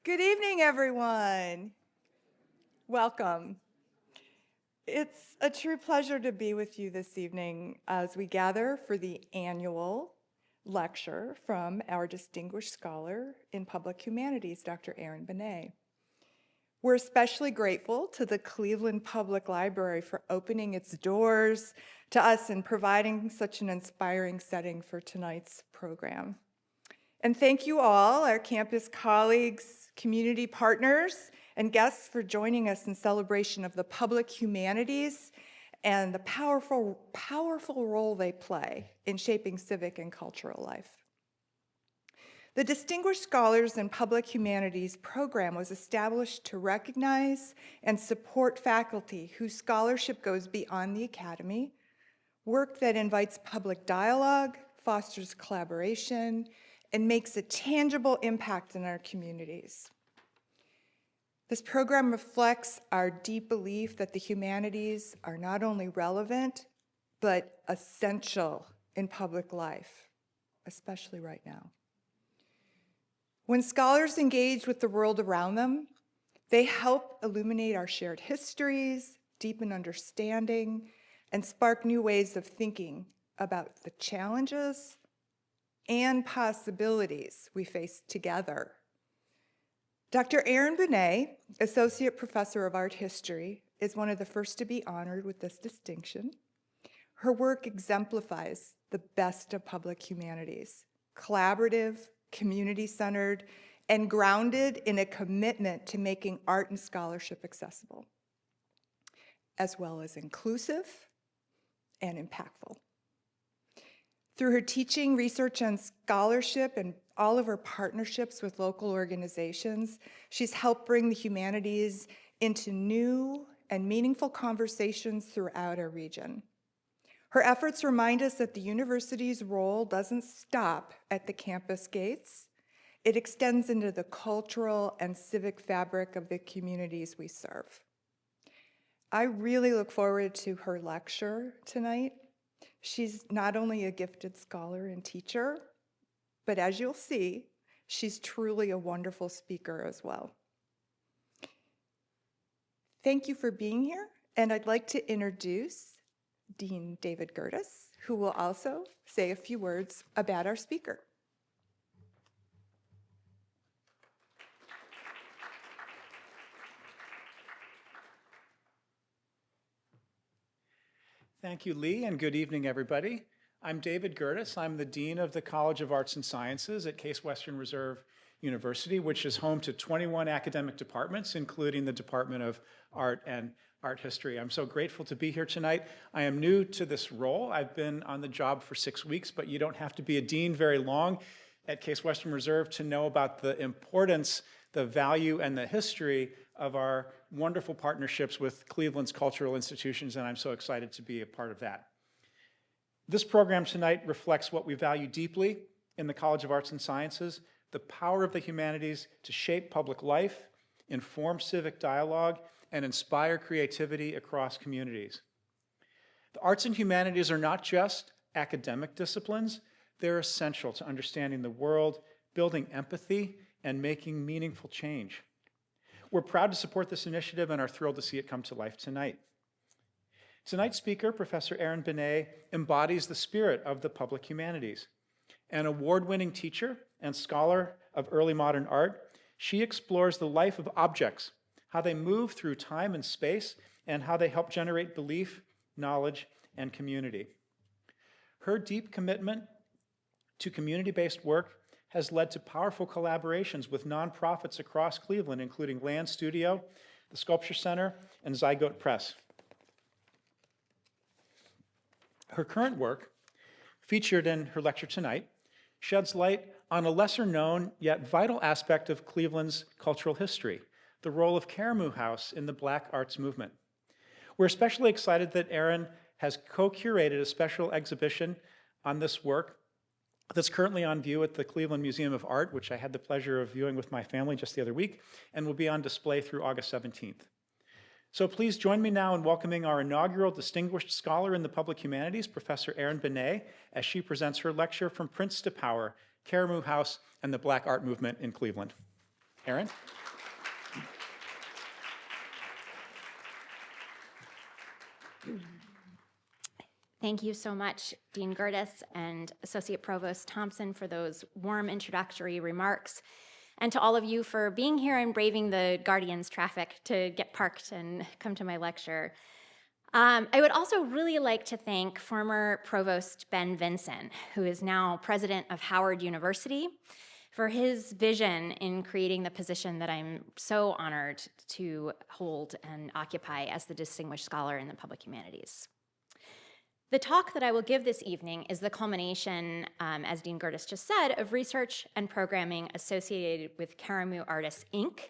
Good evening, everyone. Welcome. It's a true pleasure to be with you this evening as we gather for the annual lecture from our distinguished scholar in public humanities, Dr. Erin Benet. We're especially grateful to the Cleveland Public Library for opening its doors to us and providing such an inspiring setting for tonight's program. And thank you all, our campus colleagues, community partners, and guests for joining us in celebration of the public humanities and the powerful role they play in shaping civic and cultural life. The Distinguished Scholars in Public Humanities program was established to recognize and support faculty whose scholarship goes beyond the academy, work that invites public dialogue, fosters collaboration, and makes a tangible impact in our communities. This program reflects our deep belief that the humanities are not only relevant, but essential in public life, especially right now. When scholars engage with the world around them, they help illuminate our shared histories, deepen understanding, and spark new ways of thinking about the challenges and possibilities we face together. Dr. Erin Benet, Associate Professor of Art History, is one of the first to be honored with this distinction. Her work exemplifies the best of public humanities, collaborative, community-centered, and grounded in a commitment to making art and scholarship accessible, as well as inclusive and impactful. Through her teaching, research, and scholarship, and all of her partnerships with local organizations, she's helped bring the humanities into new and meaningful conversations throughout our region. Her efforts remind us that the university's role doesn't stop at the campus gates. It extends into the cultural and civic fabric of the communities we serve. I really look forward to her lecture tonight. She's not only a gifted scholar and teacher, but as you'll see, she's truly a wonderful speaker as well. Thank you for being here, and I'd like to introduce Dean David Gertis, who will also say a few words about our speaker. Thank you, Lee, and good evening, everybody. I'm David Gertis. I'm the Dean of the College of Arts and Sciences at Case Western Reserve University, which is home to 21 academic departments, including the Department of Art and Art History. I'm so grateful to be here tonight. I am new to this role. I've been on the job for 6 weeks, but you don't have to be a dean very long at Case Western Reserve to know about the importance, the value, and the history of our wonderful partnerships with Cleveland's cultural institutions, and I'm so excited to be a part of that. This program tonight reflects what we value deeply in the College of Arts and Sciences, the power of the humanities to shape public life, inform civic dialogue, and inspire creativity across communities. The arts and humanities are not just academic disciplines, they're essential to understanding the world, building empathy, and making meaningful change. We're proud to support this initiative and are thrilled to see it come to life tonight. Tonight's speaker, Professor Erin Benet, embodies the spirit of the public humanities. An award-winning teacher and scholar of early modern art, she explores the life of objects, how they move through time and space, and how they help generate belief, knowledge, and community. Her deep commitment to community-based work has led to powerful collaborations with nonprofits across Cleveland, including Land Studio, the Sculpture Center, and Zygote Press. Her current work, featured in her lecture tonight, sheds light on a lesser-known yet vital aspect of Cleveland's cultural history, the role of Karamu House in the Black arts movement. We're especially excited that Erin has co-curated a special exhibition on this work that's currently on view at the Cleveland Museum of Art, which I had the pleasure of viewing with my family just the other week, and will be on display through August 17th. So please join me now in welcoming our inaugural Distinguished Scholar in the Public Humanities, Professor Erin Benet, as she presents her lecture From Prince to Power, Karamu House and the Black Art Movement in Cleveland. Erin? Thank you so much, Dean Gertis and Associate Provost Thompson, for those warm introductory remarks, and to all of you for being here and braving the Guardian's traffic to get parked and come to my lecture. I would also really like to thank former Provost Ben Vinson, who is now president of Howard University, for his vision in creating the position that I'm so honored to hold and occupy as the Distinguished Scholar in the Public Humanities. The talk that I will give this evening is the culmination, as Dean Gertis just said, of research and programming associated with Karamu Artists, Inc.,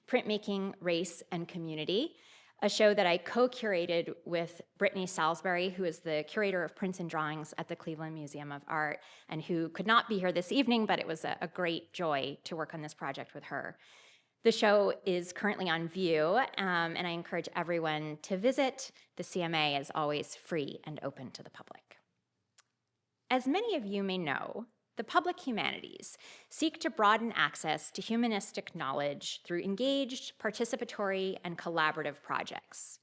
Printmaking, Race, and Community, a show that I co-curated with Brittany Salisbury, who is the curator of prints and drawings at the Cleveland Museum of Art, and who could not be here this evening, but it was a great joy to work on this project with her. The show is currently on view, and I encourage everyone to visit. The CMA is always free and open to the public. As many of you may know, the public humanities seek to broaden access to humanistic knowledge through engaged, participatory, and collaborative projects.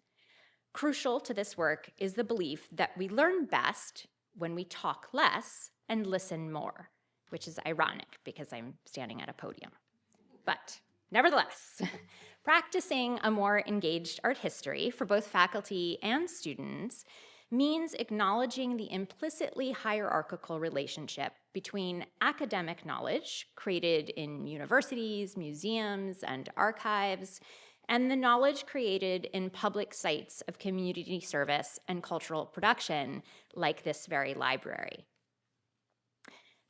Crucial to this work is the belief that we learn best when we talk less and listen more, which is ironic because I'm standing at a podium. But nevertheless, practicing a more engaged art history for both faculty and students means acknowledging the implicitly hierarchical relationship between academic knowledge created in universities, museums, and archives, and the knowledge created in public sites of community service and cultural production, like this very library.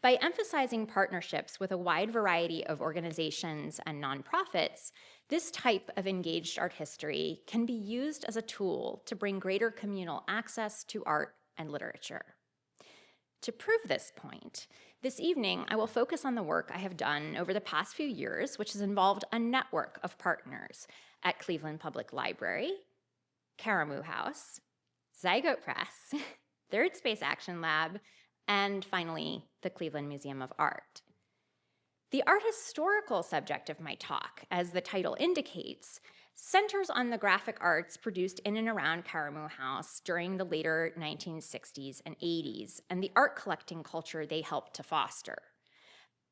By emphasizing partnerships with a wide variety of organizations and nonprofits, this type of engaged art history can be used as a tool to bring greater communal access to art and literature. To prove this point, this evening I will focus on the work I have done over the past few years, which has involved a network of partners at Cleveland Public Library, Karamu House, Zygote Press, Third Space Action Lab, and finally, the Cleveland Museum of Art. The art historical subject of my talk, as the title indicates, centers on the graphic arts produced in and around Karamu House during the later 1960s and 80s, and the art collecting culture they helped to foster.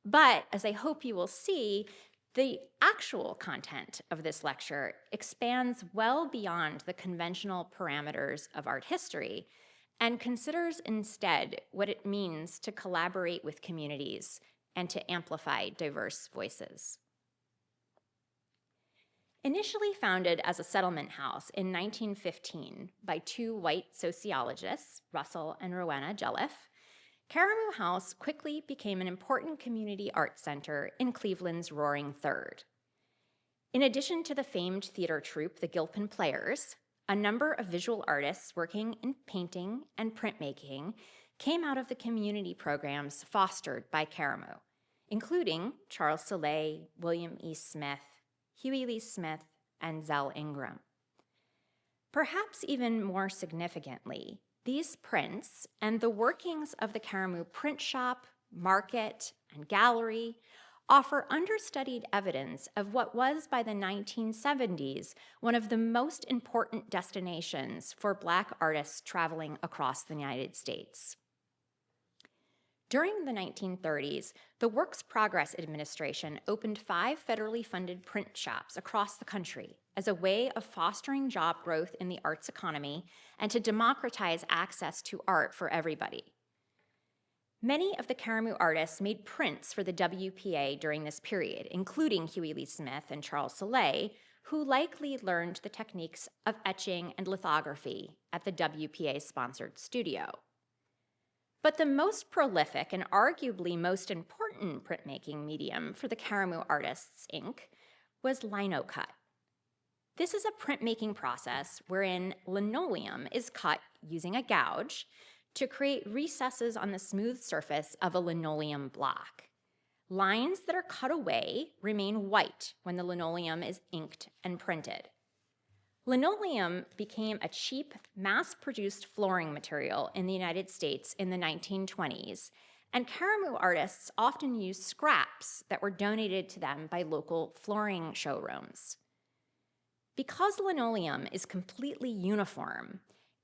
But, as I hope you will see, the actual content of this lecture expands well beyond the conventional parameters of art history and considers instead what it means to collaborate with communities and to amplify diverse voices. Initially founded as a settlement house in 1915 by two white sociologists, Russell and Rowena Jelliffe, Karamu House quickly became an important community art center in Cleveland's Roaring Third. In addition to the famed theater troupe, the Gilpin Players, a number of visual artists working in painting and printmaking came out of the community programs fostered by Karamu, including Charles Soleil, William E. Smith, Huey Lee Smith, and Zell Ingram. Perhaps even more significantly, these prints and the workings of the Karamu print shop, market, and gallery offer understudied evidence of what was by the 1970s one of the most important destinations for Black artists traveling across the United States. During the 1930s, the Works Progress Administration opened 5 federally funded print shops across the country as a way of fostering job growth in the arts economy and to democratize access to art for everybody. Many of the Karamu artists made prints for the WPA during this period, including Huey Lee Smith and Charles Soleil, who likely learned the techniques of etching and lithography at the WPA-sponsored studio. But the most prolific and arguably most important printmaking medium for the Karamu Artists, Inc. was linocut. This is a printmaking process wherein linoleum is cut using a gouge to create recesses on the smooth surface of a linoleum block. Lines that are cut away remain white when the linoleum is inked and printed. Linoleum became a cheap, mass-produced flooring material in the United States in the 1920s, And Karamu artists often used scraps that were donated to them by local flooring showrooms. Because linoleum is completely uniform,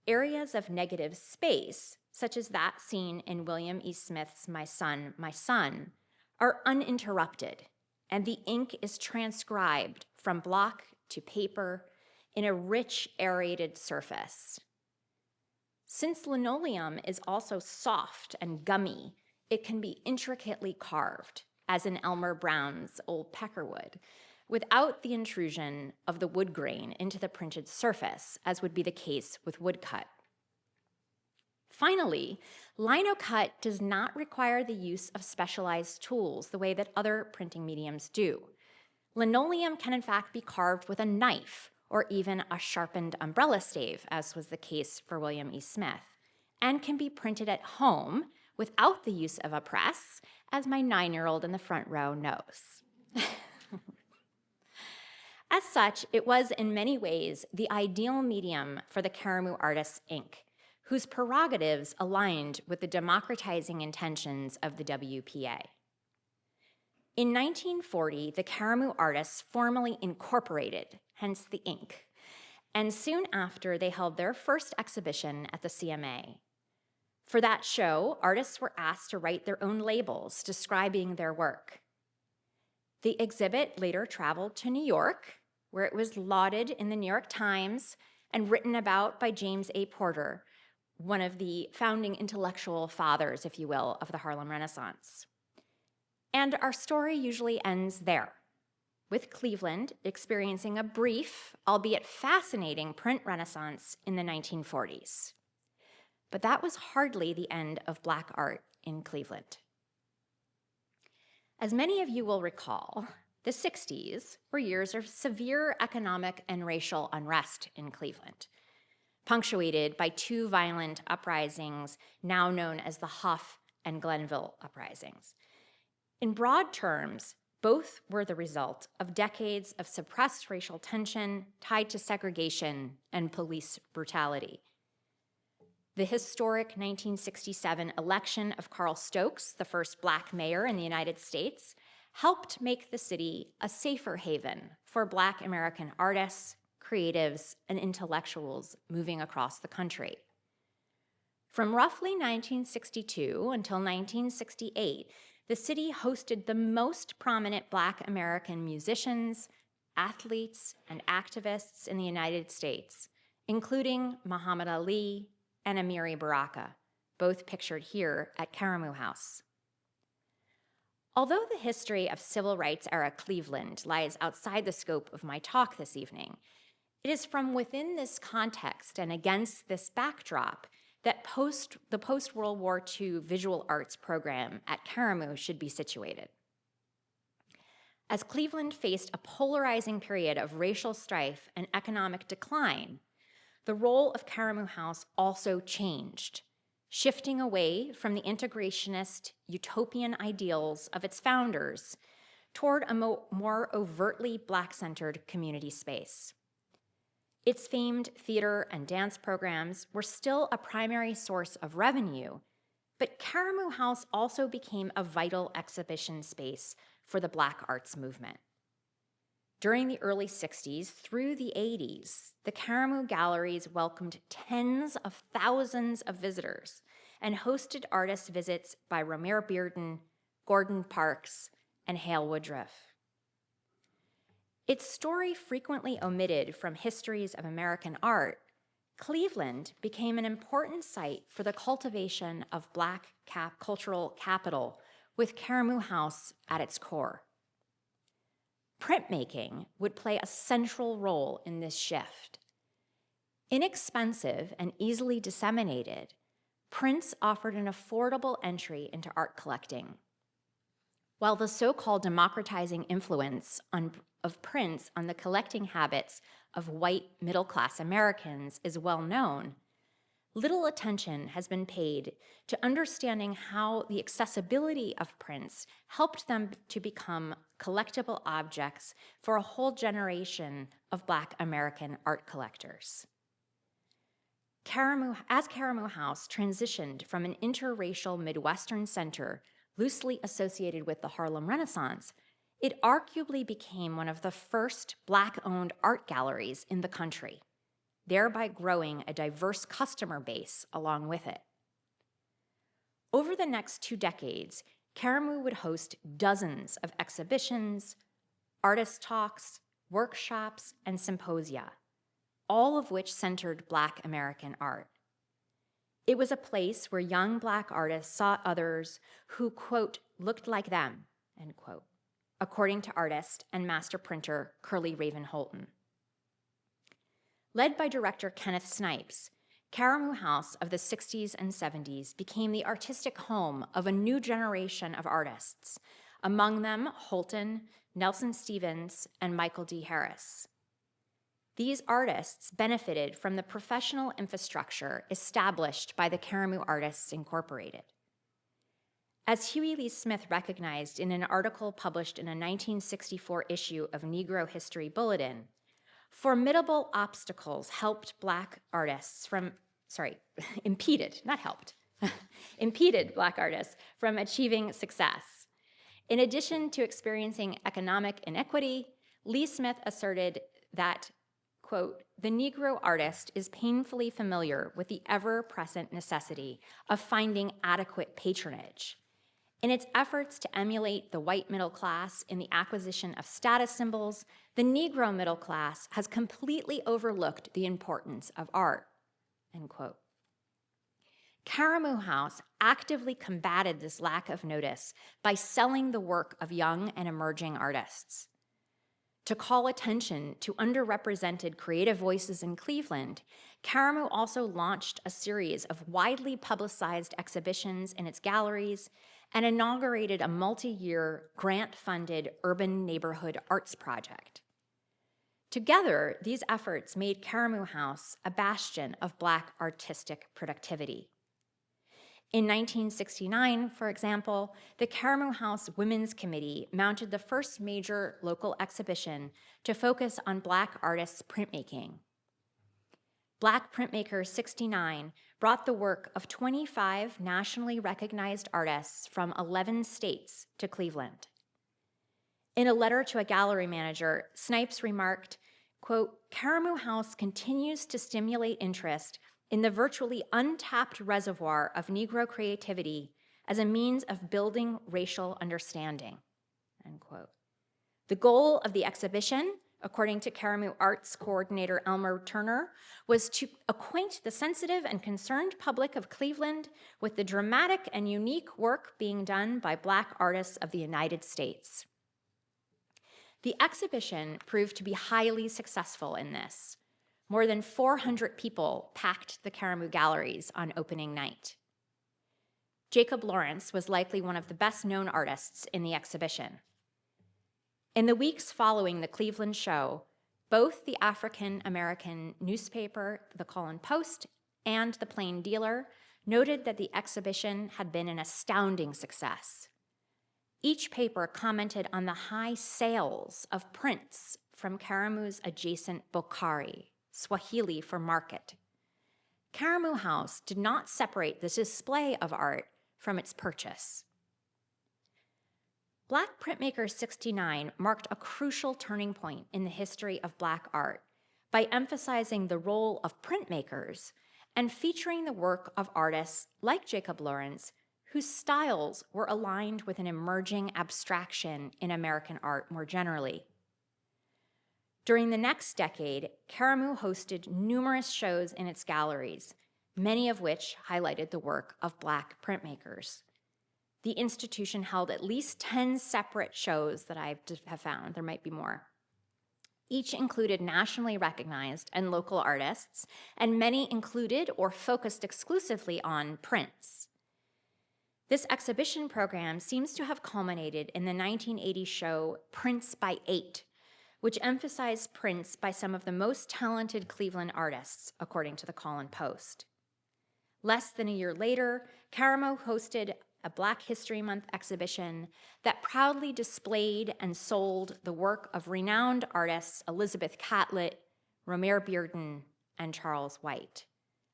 areas of negative space, such as that seen in William E. Smith's My Son, are uninterrupted, and the ink is transcribed from block to paper in a rich aerated surface. Since linoleum is also soft and gummy, it can be intricately carved, as in Elmer Brown's Old Peckerwood, without the intrusion of the wood grain into the printed surface, as would be the case with woodcut. Finally, linocut does not require the use of specialized tools the way that other printing mediums do. Linoleum can in fact be carved with a knife or even a sharpened umbrella stave, as was the case for William E. Smith, and can be printed at home without the use of a press, as my 9-year-old in the front row knows. As such, it was in many ways the ideal medium for the Karamu artist's ink, whose prerogatives aligned with the democratizing intentions of the WPA. In 1940, the Karamu artists formally incorporated, hence the ink, and soon after they held their first exhibition at the CMA. For that show, artists were asked to write their own labels describing their work. The exhibit later traveled to New York, where it was lauded in the New York Times and written about by James A. Porter, one of the founding intellectual fathers, if you will, of the Harlem Renaissance. And our story usually ends there, with Cleveland experiencing a brief, albeit fascinating, print renaissance in the 1940s. But that was hardly the end of Black art in Cleveland. As many of you will recall, the 60s were years of severe economic and racial unrest in Cleveland, punctuated by 2 violent uprisings now known as the Huff and Glenville uprisings. In broad terms, both were the result of decades of suppressed racial tension tied to segregation and police brutality. The historic 1967 election of Carl Stokes, the first Black mayor in the United States, helped make the city a safer haven for Black American artists, creatives, and intellectuals moving across the country. From roughly 1962 until 1968, the city hosted the most prominent Black American musicians, athletes, and activists in the United States, including Muhammad Ali and Amiri Baraka, both pictured here at Karamu House. Although the history of civil rights era Cleveland lies outside the scope of my talk this evening, it is from within this context and against this backdrop that the post-World War II visual arts program at Karamu should be situated. As Cleveland faced a polarizing period of racial strife and economic decline, the role of Karamu House also changed, shifting away from the integrationist utopian ideals of its founders toward a more overtly Black-centered community space. Its famed theater and dance programs were still a primary source of revenue, but Karamu House also became a vital exhibition space for the Black arts movement. During the early 60s through the 80s, the Karamu galleries welcomed tens of thousands of visitors and hosted artist visits by Romare Bearden, Gordon Parks, and Hale Woodruff. Its story frequently omitted from histories of American art, Cleveland became an important site for the cultivation of Black cultural capital, with Karamu House at its core. Printmaking would play a central role in this shift. Inexpensive and easily disseminated, prints offered an affordable entry into art collecting. While the so-called democratizing influence of prints on the collecting habits of white middle-class Americans is well known, little attention has been paid to understanding how the accessibility of prints helped them to become collectible objects for a whole generation of Black American art collectors. As Karamu House transitioned from an interracial Midwestern center loosely associated with the Harlem Renaissance, it arguably became one of the first Black-owned art galleries in the country, thereby growing a diverse customer base along with it. Over the next 2 decades, Karamu would host dozens of exhibitions, artist talks, workshops, and symposia, all of which centered Black American art. It was a place where young Black artists saw others who, quote, looked like them, end quote, according to artist and master printer Curly Raven Holton. Led by director Kenneth Snipes, Karamu House of the 60s and 70s became the artistic home of a new generation of artists, among them Holton, Nelson Stevens, and Michael D. Harris. These artists benefited from the professional infrastructure established by the Karamu Artists Incorporated. As Huey Lee Smith recognized in an article published in a 1964 issue of Negro History Bulletin, formidable obstacles helped Black artists impeded Black artists from achieving success. In addition to experiencing economic inequity, Lee Smith asserted that, quote, the Negro artist is painfully familiar with the ever-present necessity of finding adequate patronage. In its efforts to emulate the white middle class in the acquisition of status symbols, the Negro middle class has completely overlooked the importance of art, end quote. Karamu House actively combated this lack of notice by selling the work of young and emerging artists. To call attention to underrepresented creative voices in Cleveland, Karamu also launched a series of widely publicized exhibitions in its galleries and inaugurated a multi-year grant-funded urban neighborhood arts project. Together, these efforts made Karamu House a bastion of Black artistic productivity. In 1969, for example, the Karamu House Women's Committee mounted the first major local exhibition to focus on Black artists' printmaking. Black Printmaker 69 brought the work of 25 nationally recognized artists from 11 states to Cleveland. In a letter to a gallery manager, Snipes remarked, quote, Karamu House continues to stimulate interest in the virtually untapped reservoir of Negro creativity as a means of building racial understanding, end quote. The goal of the exhibition, according to Karamu Arts Coordinator Elmer Turner, was to acquaint the sensitive and concerned public of Cleveland with the dramatic and unique work being done by Black artists of the United States. The exhibition proved to be highly successful in this. More than 400 people packed the Karamu galleries on opening night. Jacob Lawrence was likely one of the best-known artists in the exhibition. In the weeks following the Cleveland show, both the African-American newspaper, the Call and Post, and the Plain Dealer noted that the exhibition had been an astounding success. Each paper commented on the high sales of prints from Karamu's adjacent Bokhari, Swahili for market. Karamu House did not separate the display of art from its purchase. Black Printmaker 69 marked a crucial turning point in the history of Black art by emphasizing the role of printmakers and featuring the work of artists like Jacob Lawrence, whose styles were aligned with an emerging abstraction in American art more generally. During the next decade, Karamu hosted numerous shows in its galleries, many of which highlighted the work of Black printmakers. The institution held at least 10 separate shows that I have found. There might be more. Each included nationally recognized and local artists, and many included or focused exclusively on prints. This exhibition program seems to have culminated in the 1980 show Prints by 8, which emphasized prints by some of the most talented Cleveland artists, according to the Call and Post. Less than a year later, Karamu hosted a Black History Month exhibition that proudly displayed and sold the work of renowned artists Elizabeth Catlett, Romare Bearden, and Charles White.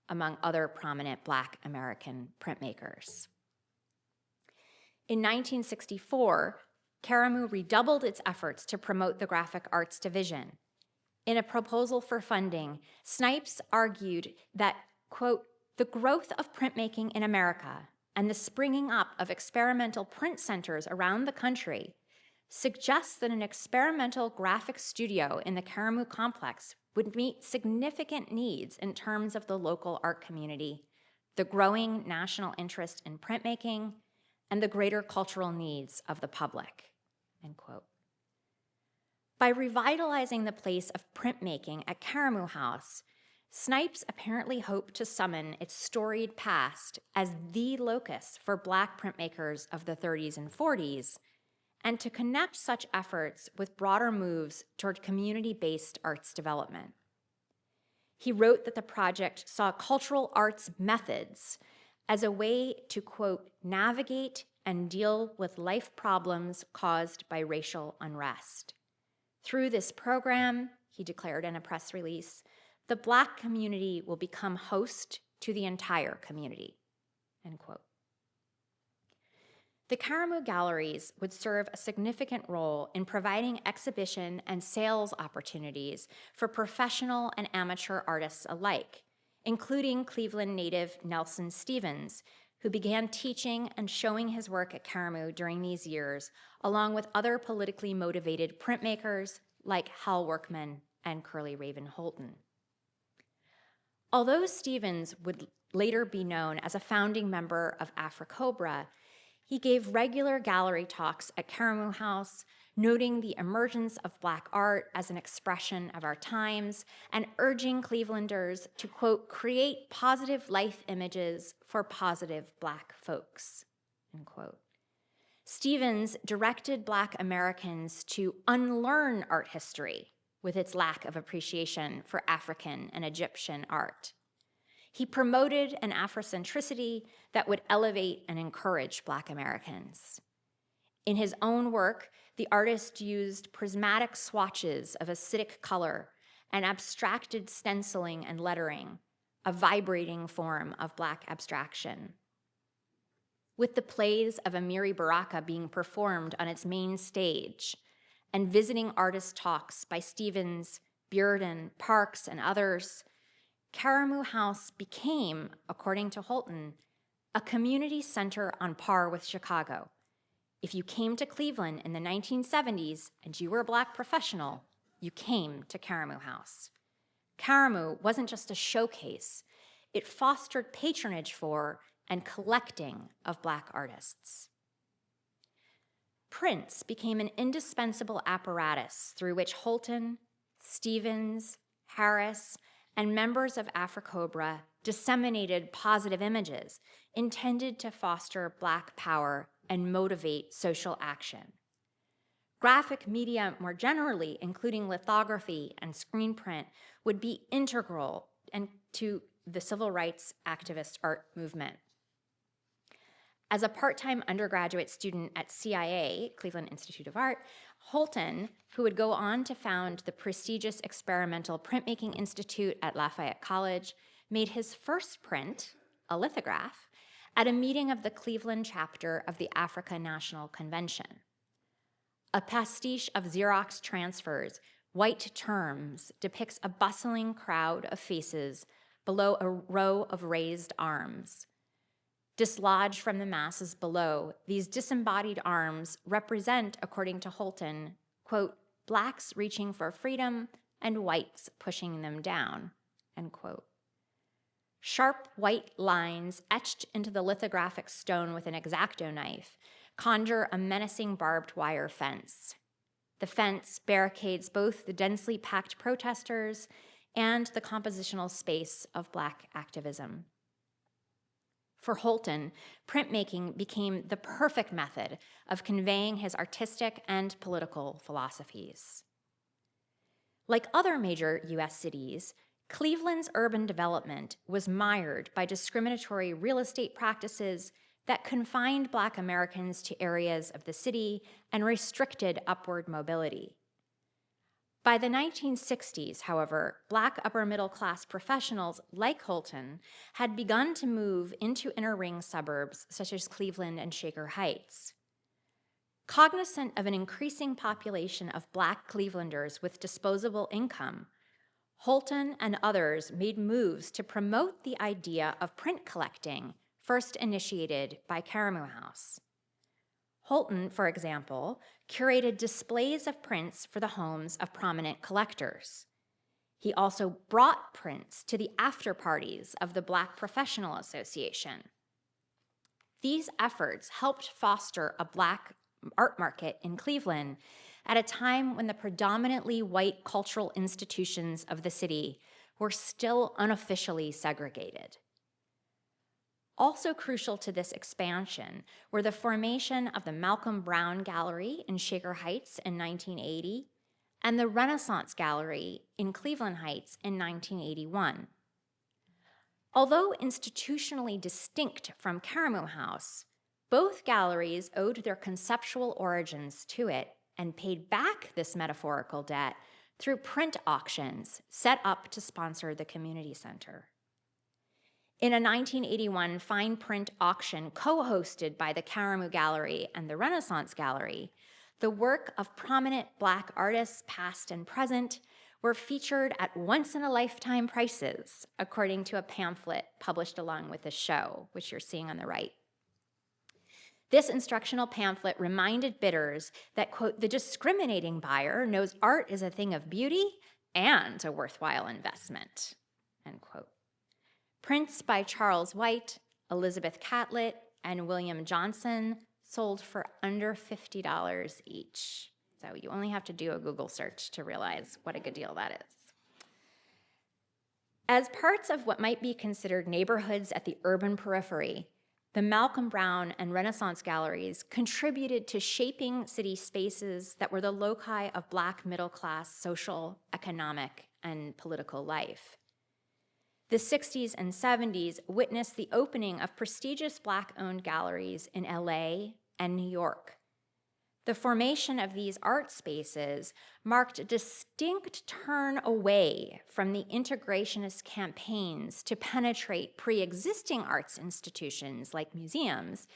among other prominent Black American printmakers. In 1964, Karamu redoubled its efforts to promote the graphic arts division. In a proposal for funding, Snipes argued that, quote, the growth of printmaking in America and the springing up of experimental print centers around the country suggests that an experimental graphic studio in the Karamu complex would meet significant needs in terms of the local art community, the growing national interest in printmaking, and the greater cultural needs of the public, end quote. By revitalizing the place of printmaking at Karamu House, Snipes apparently hoped to summon its storied past as the locus for Black printmakers of the 30s and 40s, and to connect such efforts with broader moves toward community-based arts development. He wrote that the project saw cultural arts methods as a way to, quote, navigate and deal with life problems caused by racial unrest. Through this program, he declared in a press release, the Black community will become host to the entire community, end quote. The Karamu galleries would serve a significant role in providing exhibition and sales opportunities for professional and amateur artists alike, including Cleveland native Nelson Stevens, who began teaching and showing his work at Karamu during these years, along with other politically motivated printmakers like Hal Workman and Curly Raven Holton. Although Stevens would later be known as a founding member of AfriCobra, he gave regular gallery talks at Karamu House, noting the emergence of Black art as an expression of our times and urging Clevelanders to, quote, create positive life images for positive Black folks, end quote. Stevens directed Black Americans to unlearn art history with its lack of appreciation for African and Egyptian art. He promoted an Afrocentricity that would elevate and encourage Black Americans. In his own work, the artist used prismatic swatches of acidic color and abstracted stenciling and lettering, a vibrating form of Black abstraction. With the plays of Amiri Baraka being performed on its main stage and visiting artist talks by Stevens, Bearden, Parks, and others, Karamu House became, according to Holton, a community center on par with Chicago. If you came to Cleveland in the 1970s and you were a Black professional, you came to Karamu House. Karamu wasn't just a showcase, it fostered patronage for and collecting of Black artists. Prints became an indispensable apparatus through which Holton, Stevens, Harris, and members of AfriCobra disseminated positive images intended to foster Black power and motivate social action. Graphic media more generally, including lithography and screen print, would be integral to the civil rights activist art movement. As a part-time undergraduate student at CIA, Cleveland Institute of Art, Holton, who would go on to found the prestigious Experimental Printmaking Institute at Lafayette College, made his first print, a lithograph, at a meeting of the Cleveland chapter of the Africa National Convention. A pastiche of Xerox transfers, white terms, depicts a bustling crowd of faces below a row of raised arms. Dislodged from the masses below, these disembodied arms represent, according to Holton, quote, Blacks reaching for freedom and whites pushing them down, end quote. Sharp white lines etched into the lithographic stone with an X-Acto knife conjure a menacing barbed wire fence. The fence barricades both the densely packed protesters and the compositional space of Black activism. For Holton, printmaking became the perfect method of conveying his artistic and political philosophies. Like other major US cities, Cleveland's urban development was mired by discriminatory real estate practices that confined Black Americans to areas of the city and restricted upward mobility. By the 1960s, however, Black upper-middle-class professionals like Holton had begun to move into inner-ring suburbs such as Cleveland and Shaker Heights. Cognizant of an increasing population of Black Clevelanders with disposable income, Holton and others made moves to promote the idea of print collecting, first initiated by Karamu House. Holton, for example, curated displays of prints for the homes of prominent collectors. He also brought prints to the after-parties of the Black Professional Association. These efforts helped foster a Black art market in Cleveland at a time when the predominantly white cultural institutions of the city were still unofficially segregated. Also crucial to this expansion were the formation of the Malcolm Brown Gallery in Shaker Heights in 1980 and the Renaissance Gallery in Cleveland Heights in 1981. Although institutionally distinct from Karamu House, both galleries owed their conceptual origins to it and paid back this metaphorical debt through print auctions set up to sponsor the community center. In a 1981 fine print auction co-hosted by the Karamu Gallery and the Renaissance Gallery, the work of prominent Black artists, past and present, were featured at once-in-a-lifetime prices, according to a pamphlet published along with the show, which you're seeing on the right. This instructional pamphlet reminded bidders that, quote, the discriminating buyer knows art is a thing of beauty and a worthwhile investment, end quote. Prints by Charles White, Elizabeth Catlett, and William Johnson sold for under $50 each. So you only have to do a Google search to realize what a good deal that is. As parts of what might be considered neighborhoods at the urban periphery, the Malcolm Brown and Renaissance galleries contributed to shaping city spaces that were the loci of Black middle-class social, economic, and political life. The 60s and 70s witnessed the opening of prestigious Black-owned galleries in LA and New York. The formation of these art spaces marked a distinct turn away from the integrationist campaigns to penetrate pre-existing arts institutions like museums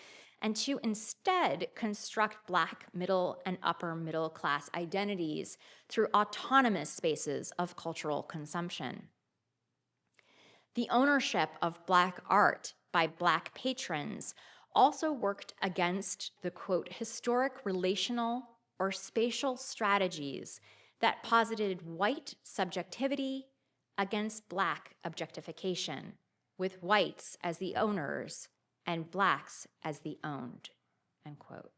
and to instead construct Black middle and upper middle class identities through autonomous spaces of cultural consumption. The ownership of Black art by Black patrons also worked against the, quote, historic relational or spatial strategies that posited white subjectivity against Black objectification, with whites as the owners and Blacks as the owned, end quote.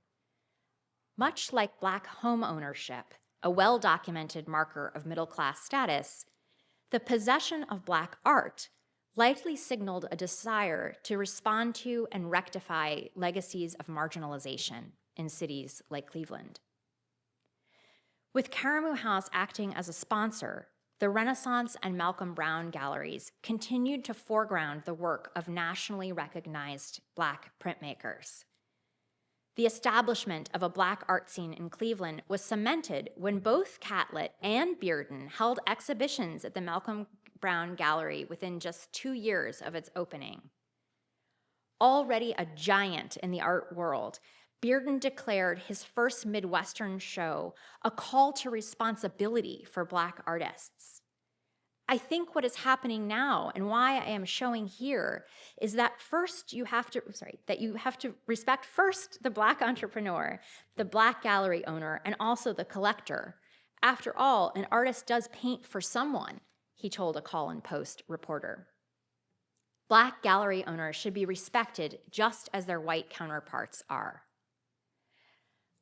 Much like Black home ownership, a well-documented marker of middle-class status, the possession of Black art likely signaled a desire to respond to and rectify legacies of marginalization in cities like Cleveland. With Karamu House acting as a sponsor, the Renaissance and Malcolm Brown galleries continued to foreground the work of nationally recognized Black printmakers. The establishment of a Black art scene in Cleveland was cemented when both Catlett and Bearden held exhibitions at the Malcolm Brown Gallery within just 2 years of its opening. Already a giant in the art world, Bearden declared his first Midwestern show a call to responsibility for Black artists. I think what is happening now and why I am showing here is that you have to respect first the Black entrepreneur, the Black gallery owner, and also the collector. After all, an artist does paint for someone, he told a Call and Post reporter. Black gallery owners should be respected just as their white counterparts are.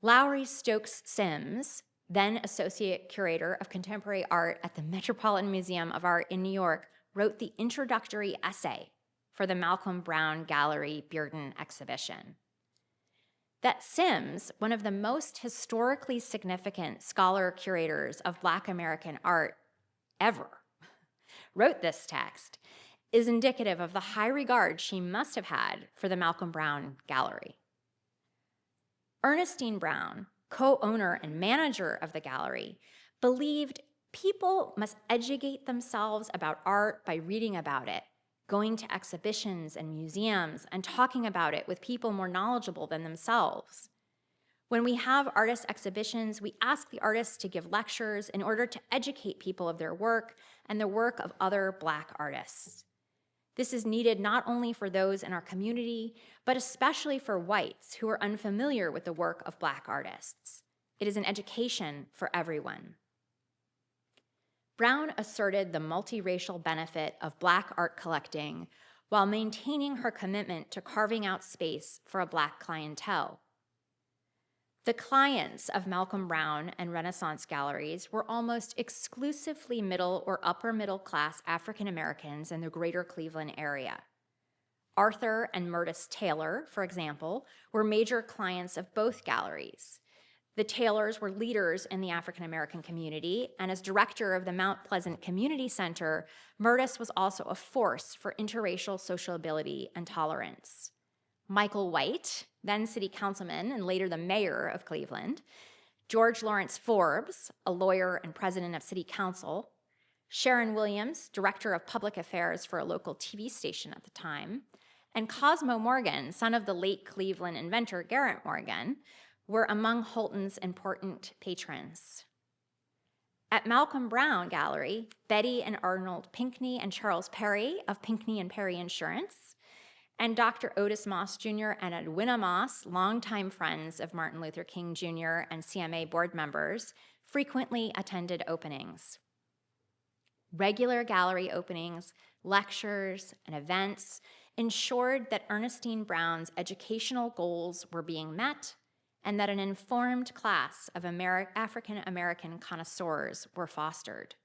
Lowry Stokes Sims, then Associate Curator of Contemporary Art at the Metropolitan Museum of Art in New York, wrote the introductory essay for the Malcolm Brown Gallery Bearden exhibition. That Sims, one of the most historically significant scholar-curators of Black American art ever, wrote this text is indicative of the high regard she must have had for the Malcolm Brown Gallery. Ernestine Brown, co-owner and manager of the gallery, believed People must educate themselves about art by reading about it, going to exhibitions and museums, and talking about it with people more knowledgeable than themselves. When we have artist exhibitions, we ask the artists to give lectures in order to educate people of their work and the work of other Black artists. This is needed not only for those in our community, but especially for whites who are unfamiliar with the work of Black artists. It is an education for everyone. Brown asserted the multiracial benefit of Black art collecting while maintaining her commitment to carving out space for a Black clientele. The clients of Malcolm Brown and Renaissance galleries were almost exclusively middle or upper middle class African Americans in the greater Cleveland area. Arthur and Murtis Taylor, for example, were major clients of both galleries. The Taylors were leaders in the African American community, and as director of the Mount Pleasant Community Center, Murtis was also a force for interracial sociability and tolerance. Michael White, then city councilman and later the mayor of Cleveland, George Lawrence Forbes, a lawyer and president of city council, Sharon Williams, director of public affairs for a local TV station at the time, and Cosmo Morgan, son of the late Cleveland inventor Garrett Morgan, were among Holton's important patrons. At Malcolm Brown Gallery, Betty and Arnold Pinckney and Charles Perry of Pinckney and Perry Insurance, and Dr. Otis Moss Jr. and Edwina Moss, longtime friends of Martin Luther King Jr. and CMA board members, frequently attended openings. Regular gallery openings, lectures, and events ensured that Ernestine Brown's educational goals were being met and that an informed class of African American connoisseurs were fostered.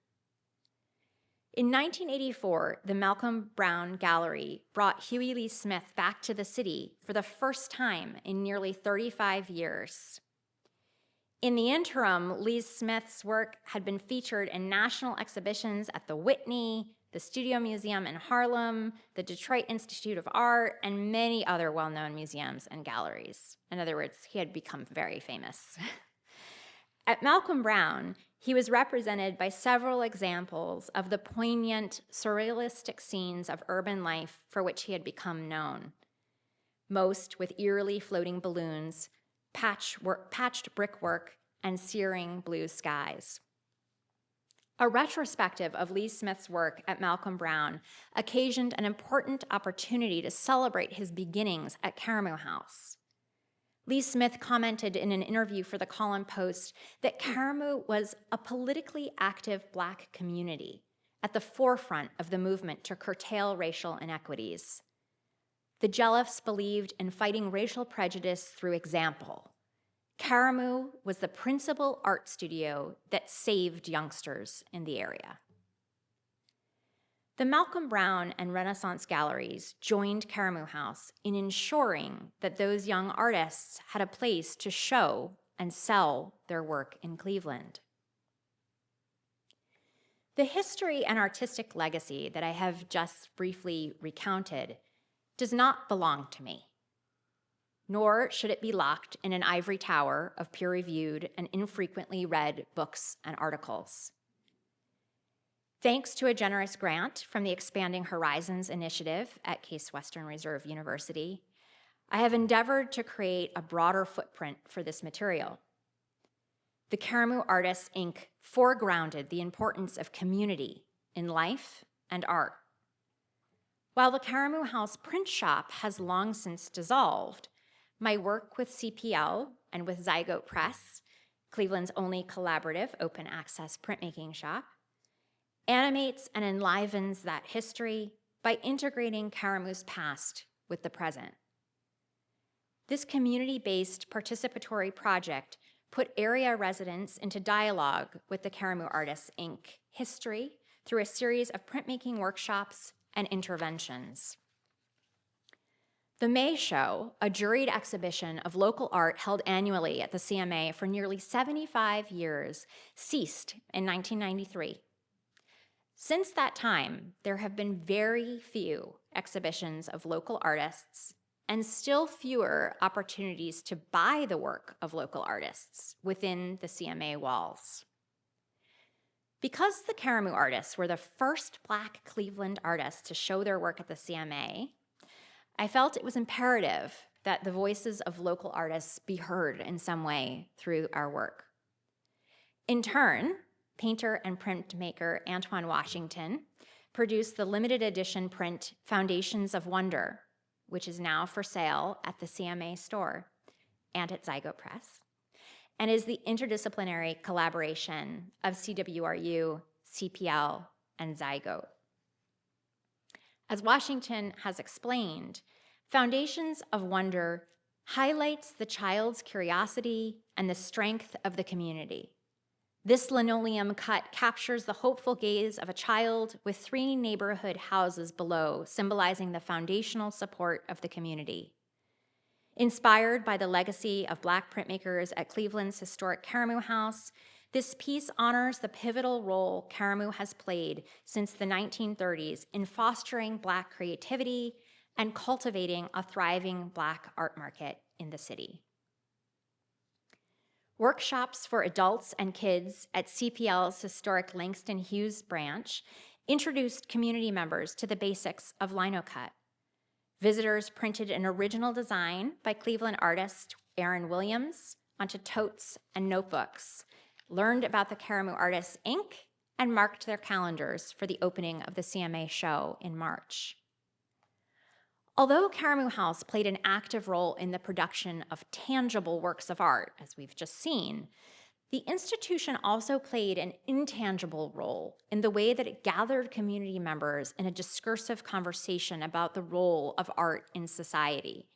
In 1984, the Malcolm Brown Gallery brought Huey Lee Smith back to the city for the first time in nearly 35 years. In the interim, Lee Smith's work had been featured in national exhibitions at the Whitney, the Studio Museum in Harlem, the Detroit Institute of Art, and many other well-known museums and galleries. In other words, he had become very famous. At Malcolm Brown, he was represented by several examples of the poignant, surrealistic scenes of urban life for which he had become known, most with eerily floating balloons, patched brickwork, and searing blue skies. A retrospective of Lee Smith's work at Malcolm Brown occasioned an important opportunity to celebrate his beginnings at Karamu House. Lee Smith commented in an interview for the Column Post that Karamu was a politically active Black community at the forefront of the movement to curtail racial inequities. The Jellifs believed in fighting racial prejudice through example. Karamu was the principal art studio that saved youngsters in the area. The Malcolm Brown and Renaissance galleries joined Karamu House in ensuring that those young artists had a place to show and sell their work in Cleveland. The history and artistic legacy that I have just briefly recounted does not belong to me, nor should it be locked in an ivory tower of peer-reviewed and infrequently read books and articles. Thanks to a generous grant from the Expanding Horizons Initiative at Case Western Reserve University, I have endeavored to create a broader footprint for this material. The Karamu Artists, Inc. foregrounded the importance of community in life and art. While the Karamu House print shop has long since dissolved, my work with CPL and with Zygote Press, Cleveland's only collaborative open access printmaking shop, animates and enlivens that history by integrating Karamu's past with the present. This community-based participatory project put area residents into dialogue with the Karamu Artists, Inc. history through a series of printmaking workshops and interventions. The May Show, a juried exhibition of local art held annually at the CMA for nearly 75 years, ceased in 1993. Since that time, there have been very few exhibitions of local artists and still fewer opportunities to buy the work of local artists within the CMA walls. Because the Karamu artists were the first Black Cleveland artists to show their work at the CMA, I felt it was imperative that the voices of local artists be heard in some way through our work. In turn, painter and printmaker Antoine Washington produced the limited edition print Foundations of Wonder, which is now for sale at the CMA store and at Zygote Press, and is the interdisciplinary collaboration of CWRU, CPL, and Zygote. As Washington has explained, Foundations of Wonder highlights the child's curiosity and the strength of the community. This linoleum cut captures the hopeful gaze of a child with 3 neighborhood houses below, symbolizing the foundational support of the community. Inspired by the legacy of Black printmakers at Cleveland's historic Karamu House, this piece honors the pivotal role Karamu has played since the 1930s in fostering Black creativity and cultivating a thriving Black art market in the city. Workshops for adults and kids at CPL's historic Langston Hughes branch introduced community members to the basics of lino cut. Visitors printed an original design by Cleveland artist Aaron Williams onto totes and notebooks, learned about the Karamu Artists, Inc., and marked their calendars for the opening of the CMA show in March. Although Karamu House played an active role in the production of tangible works of art, as we've just seen, the institution also played an intangible role in the way that it gathered community members in a discursive conversation about the role of art in society.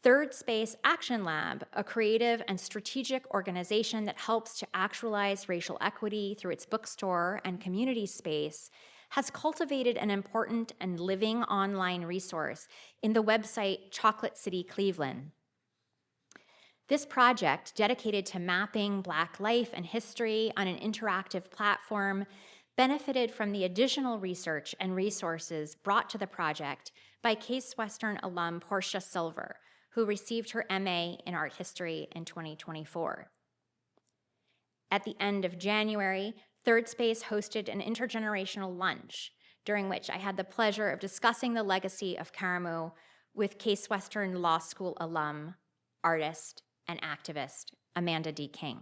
Third Space Action Lab, a creative and strategic organization that helps to actualize racial equity through its bookstore and community space, has cultivated an important and living online resource in the website Chocolate City Cleveland. This project, dedicated to mapping Black life and history on an interactive platform, benefited from the additional research and resources brought to the project by Case Western alum Portia Silver, who received her MA in art history in 2024. At the end of January, Third Space hosted an intergenerational lunch, during which I had the pleasure of discussing the legacy of Karamu with Case Western Law School alum, artist, and activist Amanda D. King.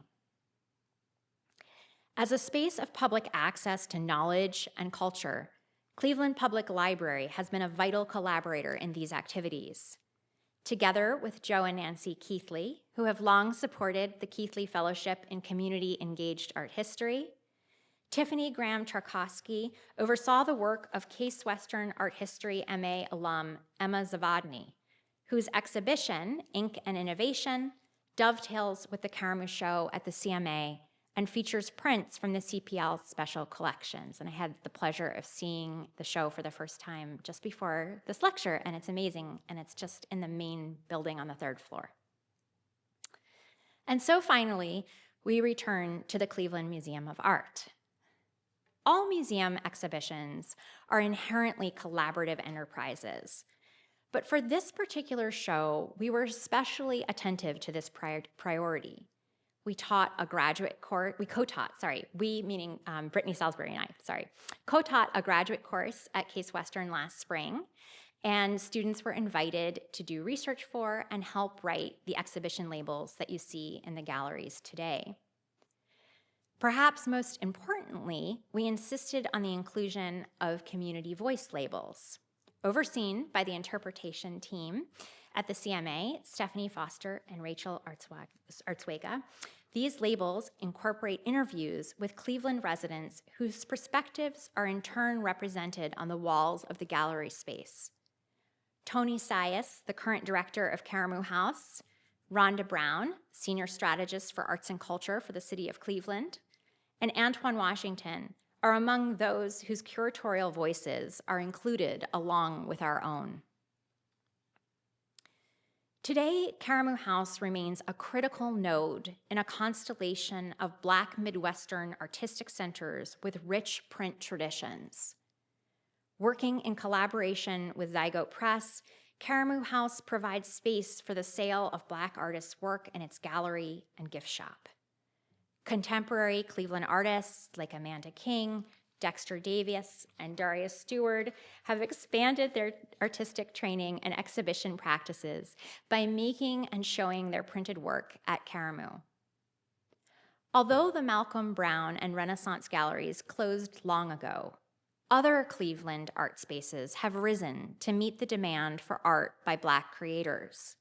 As a space of public access to knowledge and culture, Cleveland Public Library has been a vital collaborator in these activities. Together with Joe and Nancy Keithley, who have long supported the Keithley Fellowship in Community Engaged Art History, Tiffany Graham Tarkovsky oversaw the work of Case Western Art History MA alum Emma Zavadny, whose exhibition, Ink and Innovation, dovetails with the Karamu show at the CMA and features prints from the CPL special collections. And I had the pleasure of seeing the show for the first time just before this lecture, and it's amazing, and it's just in the main building on the 3rd floor. And so finally, we return to the Cleveland Museum of Art. All museum exhibitions are inherently collaborative enterprises, but for this particular show, we were especially attentive to this priority. We co-taught a graduate course at Case Western last spring, and students were invited to do research for and help write the exhibition labels that you see in the galleries today. Perhaps most importantly, we insisted on the inclusion of community voice labels. Overseen by the interpretation team at the CMA, Stephanie Foster and Rachel Artswega, these labels incorporate interviews with Cleveland residents whose perspectives are in turn represented on the walls of the gallery space. Tony Sias, the current director of Karamu House, Rhonda Brown, senior strategist for arts and culture for the city of Cleveland, and Antoine Washington are among those whose curatorial voices are included along with our own. Today, Karamu House remains a critical node in a constellation of Black Midwestern artistic centers with rich print traditions. Working in collaboration with Zygote Press, Karamu House provides space for the sale of Black artists' work in its gallery and gift shop. Contemporary Cleveland artists like Amanda King, Dexter Davis, and Darius Stewart have expanded their artistic training and exhibition practices by making and showing their printed work at Karamu. Although the Malcolm Brown and Renaissance galleries closed long ago, other Cleveland art spaces have risen to meet the demand for art by Black creators.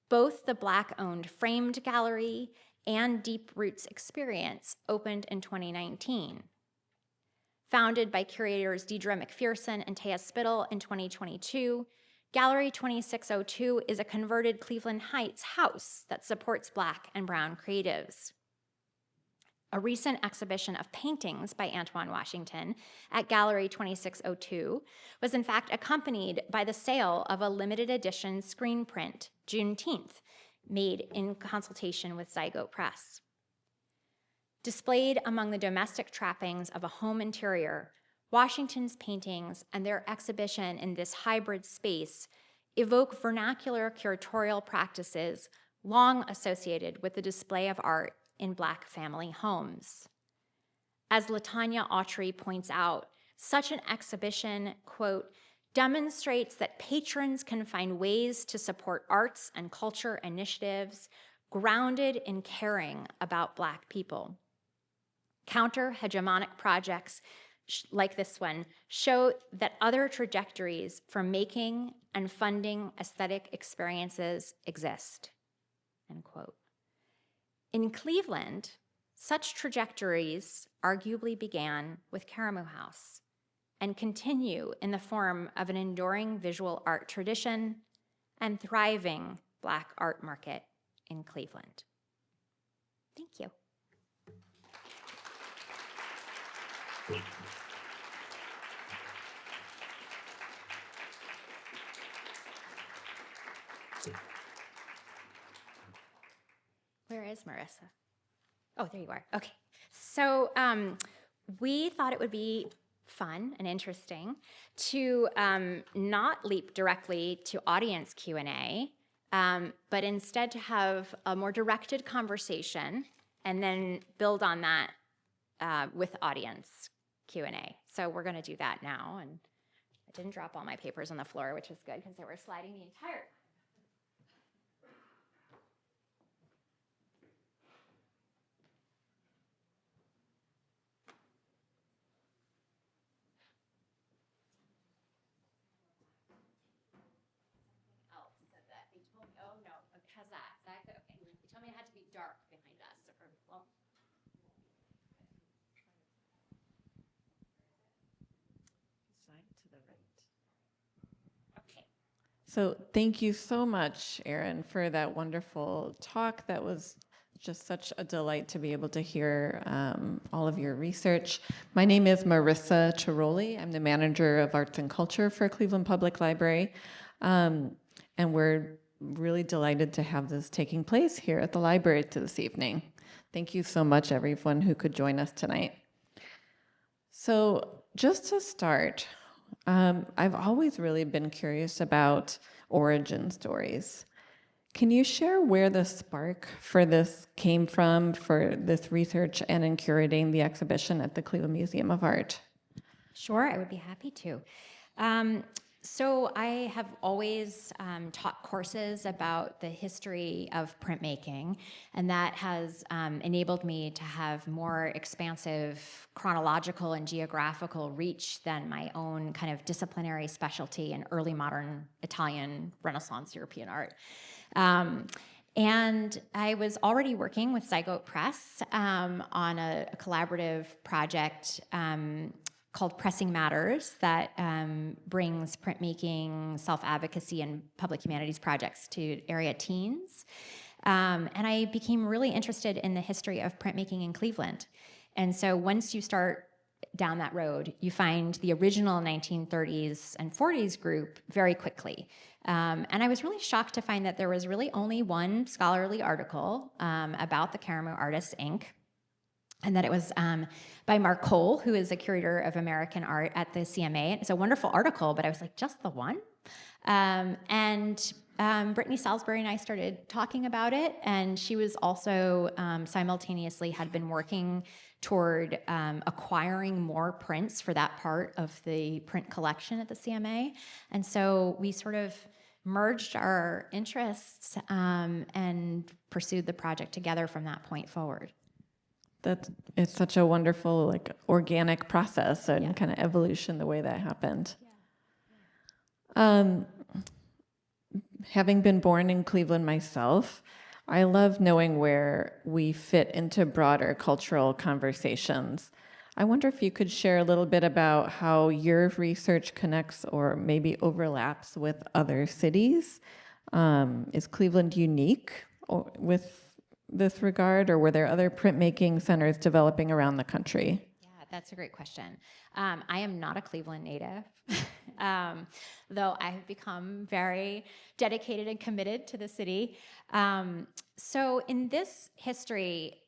Both the Black-owned Framed Gallery and Deep Roots Experience opened in 2019. Founded by curators Deidre McPherson and Taya Spittle in 2022, Gallery 2602 is a converted Cleveland Heights house that supports Black and Brown creatives. A recent exhibition of paintings by Antoine Washington at Gallery 2602 was in fact accompanied by the sale of a limited edition screen print, Juneteenth, made in consultation with Zygote Press. Displayed among the domestic trappings of a home interior, Washington's paintings and their exhibition in this hybrid space evoke vernacular curatorial practices long associated with the display of art in Black family homes. As LaTanya Autry points out, such an exhibition, quote, demonstrates that patrons can find ways to support arts and culture initiatives grounded in caring about Black people. Counter-hegemonic projects like this one show that other trajectories for making and funding aesthetic experiences exist, end quote. In Cleveland, such trajectories arguably began with Karamu House and continue in the form of an enduring visual art tradition and thriving Black art market in Cleveland. Thank you. Where is Marissa? Oh, there you are. Okay. So we thought it would be fun and interesting to not leap directly to audience Q&A, but instead to have a more directed conversation and then build on that with audience Q&A. So we're going to do that now. And I didn't drop all my papers on the floor, which is good because they were sliding the entire how's that? Is that good? Okay. You told me it had to be dark behind us. Well, Side to the right. okay. So thank you so much, Erin, for that wonderful talk. That was just such a delight to be able to hear all of your research. My name is Marissa Chiroli. I'm the manager of arts and culture for Cleveland Public Library. And we're really delighted to have this taking place here at the library this evening. Thank you so much, everyone who could join us tonight. So just to start, I've always really been curious about origin stories. Can you share where the spark for this came from, for this research and in curating the exhibition at the Cleveland Museum of Art? Sure, I would be happy to. So I have always taught courses about the history of printmaking, and that has enabled me to have more expansive chronological and geographical reach than my own kind of disciplinary specialty in early modern Italian Renaissance European art. And I was already working with Zygote Press on a collaborative project called Pressing Matters that brings printmaking, self-advocacy, and public humanities projects to area teens. And I became really interested in the history of printmaking in Cleveland. And so once you start down that road, you find the original 1930s and 40s group very quickly. And I was really shocked to find that there was really only one scholarly article about the Karamu Artists, Inc., and that it was by Mark Cole, who is a curator of American art at the CMA. It's a wonderful article, but I was like, just the one? Brittany Salisbury and I started talking about it, and she was also simultaneously had been working toward acquiring more prints for that part of the print collection at the CMA. And so we sort of merged our interests and pursued the project together from that point forward. It's such a wonderful, like, organic process and kind of evolution, the way that happened. Having been born in Cleveland myself, I love knowing where we fit into broader cultural conversations. I wonder if you could share a little bit about how your research connects or maybe overlaps with other cities. Is Cleveland unique with this regard, or were there other printmaking centers developing around the country? Yeah, that's a great question. I am not a Cleveland native, though I have become very dedicated and committed to the city. So in this history,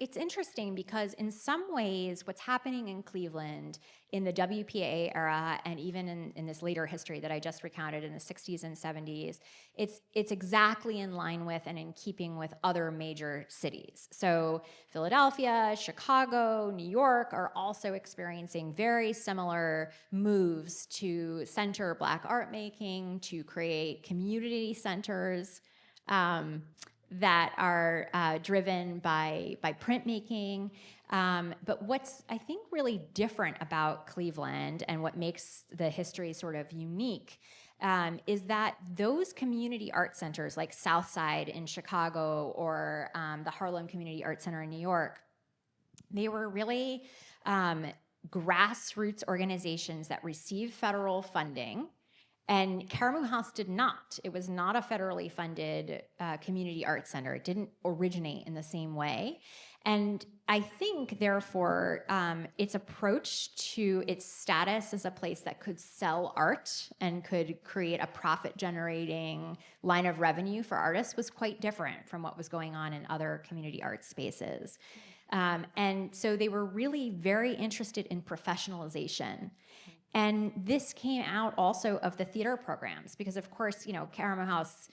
it's interesting because in some ways, what's happening in Cleveland in the WPA era, and even in this later history that I just recounted in the 60s and 70s, it's exactly in line with and in keeping with other major cities. So Philadelphia, Chicago, New York are also experiencing very similar moves to center Black art making, to create community centers that are driven by printmaking. But what's, I think, really different about Cleveland and what makes the history sort of unique is that those community art centers like Southside in Chicago or the Harlem Community Art Center in New York, they were really grassroots organizations that received federal funding. And Karamu House did not. It was not a federally funded community arts center. It didn't originate in the same way. And I think, therefore, its approach to its status as a place that could sell art and could create a profit-generating line of revenue for artists was quite different from what was going on in other community art spaces. And so they were really very interested in professionalization. And this came out also of the theater programs, because of course, Karamu House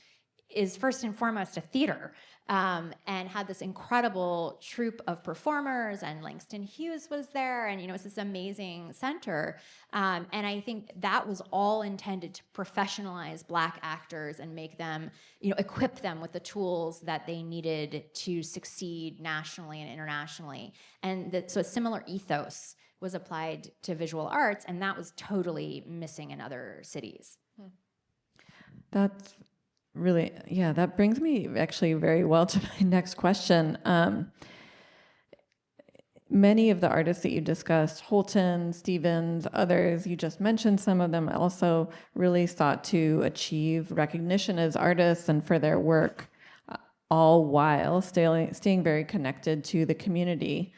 is first and foremost a theater, and had this incredible troupe of performers, and Langston Hughes was there, and it's this amazing center. And I think that was all intended to professionalize Black actors and make them, equip them with the tools that they needed to succeed nationally and internationally. And so a similar ethos was applied to visual arts, and that was totally missing in other cities. That's really, that brings me actually very well to my next question. Many of the artists that you discussed, Holton, Stevens, others, you just mentioned some of them, also really sought to achieve recognition as artists and for their work, all while staying very connected to the community.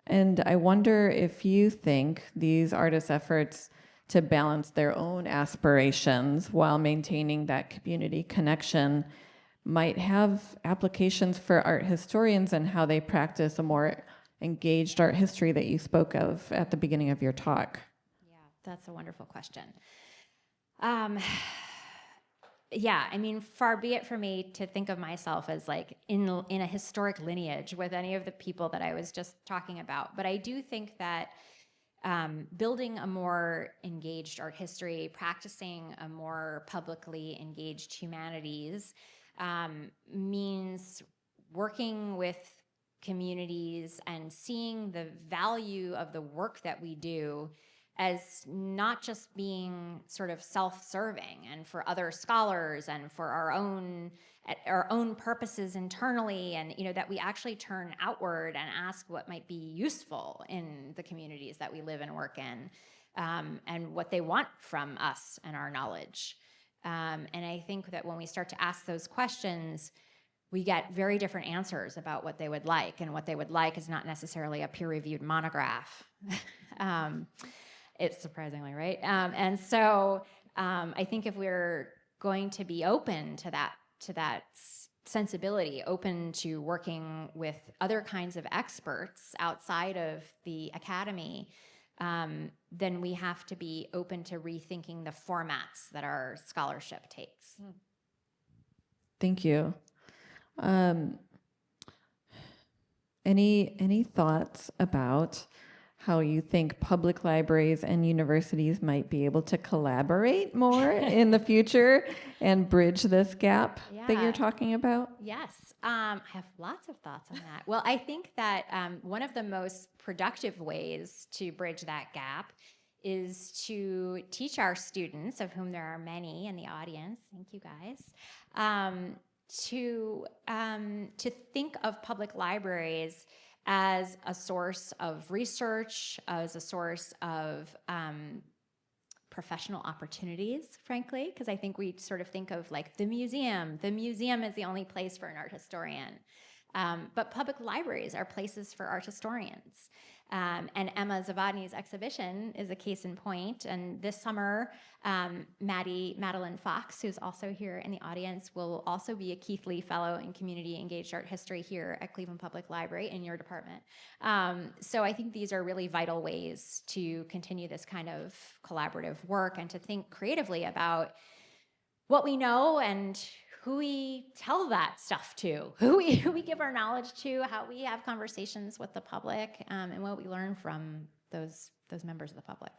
And I wonder if you think these artists' efforts to balance their own aspirations while maintaining that community connection might have applications for art historians and how they practice a more engaged art history that you spoke of at the beginning of your talk. Yeah, that's a wonderful question. Far be it for me to think of myself as like in a historic lineage with any of the people that I was just talking about. But I do think that building a more engaged art history, practicing a more publicly engaged humanities means working with communities and seeing the value of the work that we do as not just being sort of self-serving and for other scholars and for our own purposes internally, and that we actually turn outward and ask what might be useful in the communities that we live and work in, and what they want from us and our knowledge. And I think that when we start to ask those questions, we get very different answers about what they would like, and what they would like is not necessarily a peer-reviewed monograph. It's surprisingly, right? And so I think if we're going to be open to that sensibility, open to working with other kinds of experts outside of the academy, then we have to be open to rethinking the formats that our scholarship takes. Thank you. Any thoughts about how you think public libraries and universities might be able to collaborate more in the future and bridge this gap that Yeah. you're talking about? Yes, I have lots of thoughts on that. Well, I think that one of the most productive ways to bridge that gap is to teach our students, of whom there are many in the audience, thank you guys, to think of public libraries as a source of research, as a source of professional opportunities, frankly, because I think we sort of think of like the museum. The museum is the only place for an art historian. But public libraries are places for art historians. And Emma Zavadny's exhibition is a case in point. And this summer, Madeline Fox, who's also here in the audience, will also be a Keith Lee Fellow in Community Engaged Art History here at Cleveland Public Library in your department. So I think these are really vital ways to continue this kind of collaborative work and to think creatively about what we know and who we tell that stuff to, who we give our knowledge to, how we have conversations with the public, and what we learn from those members of the public.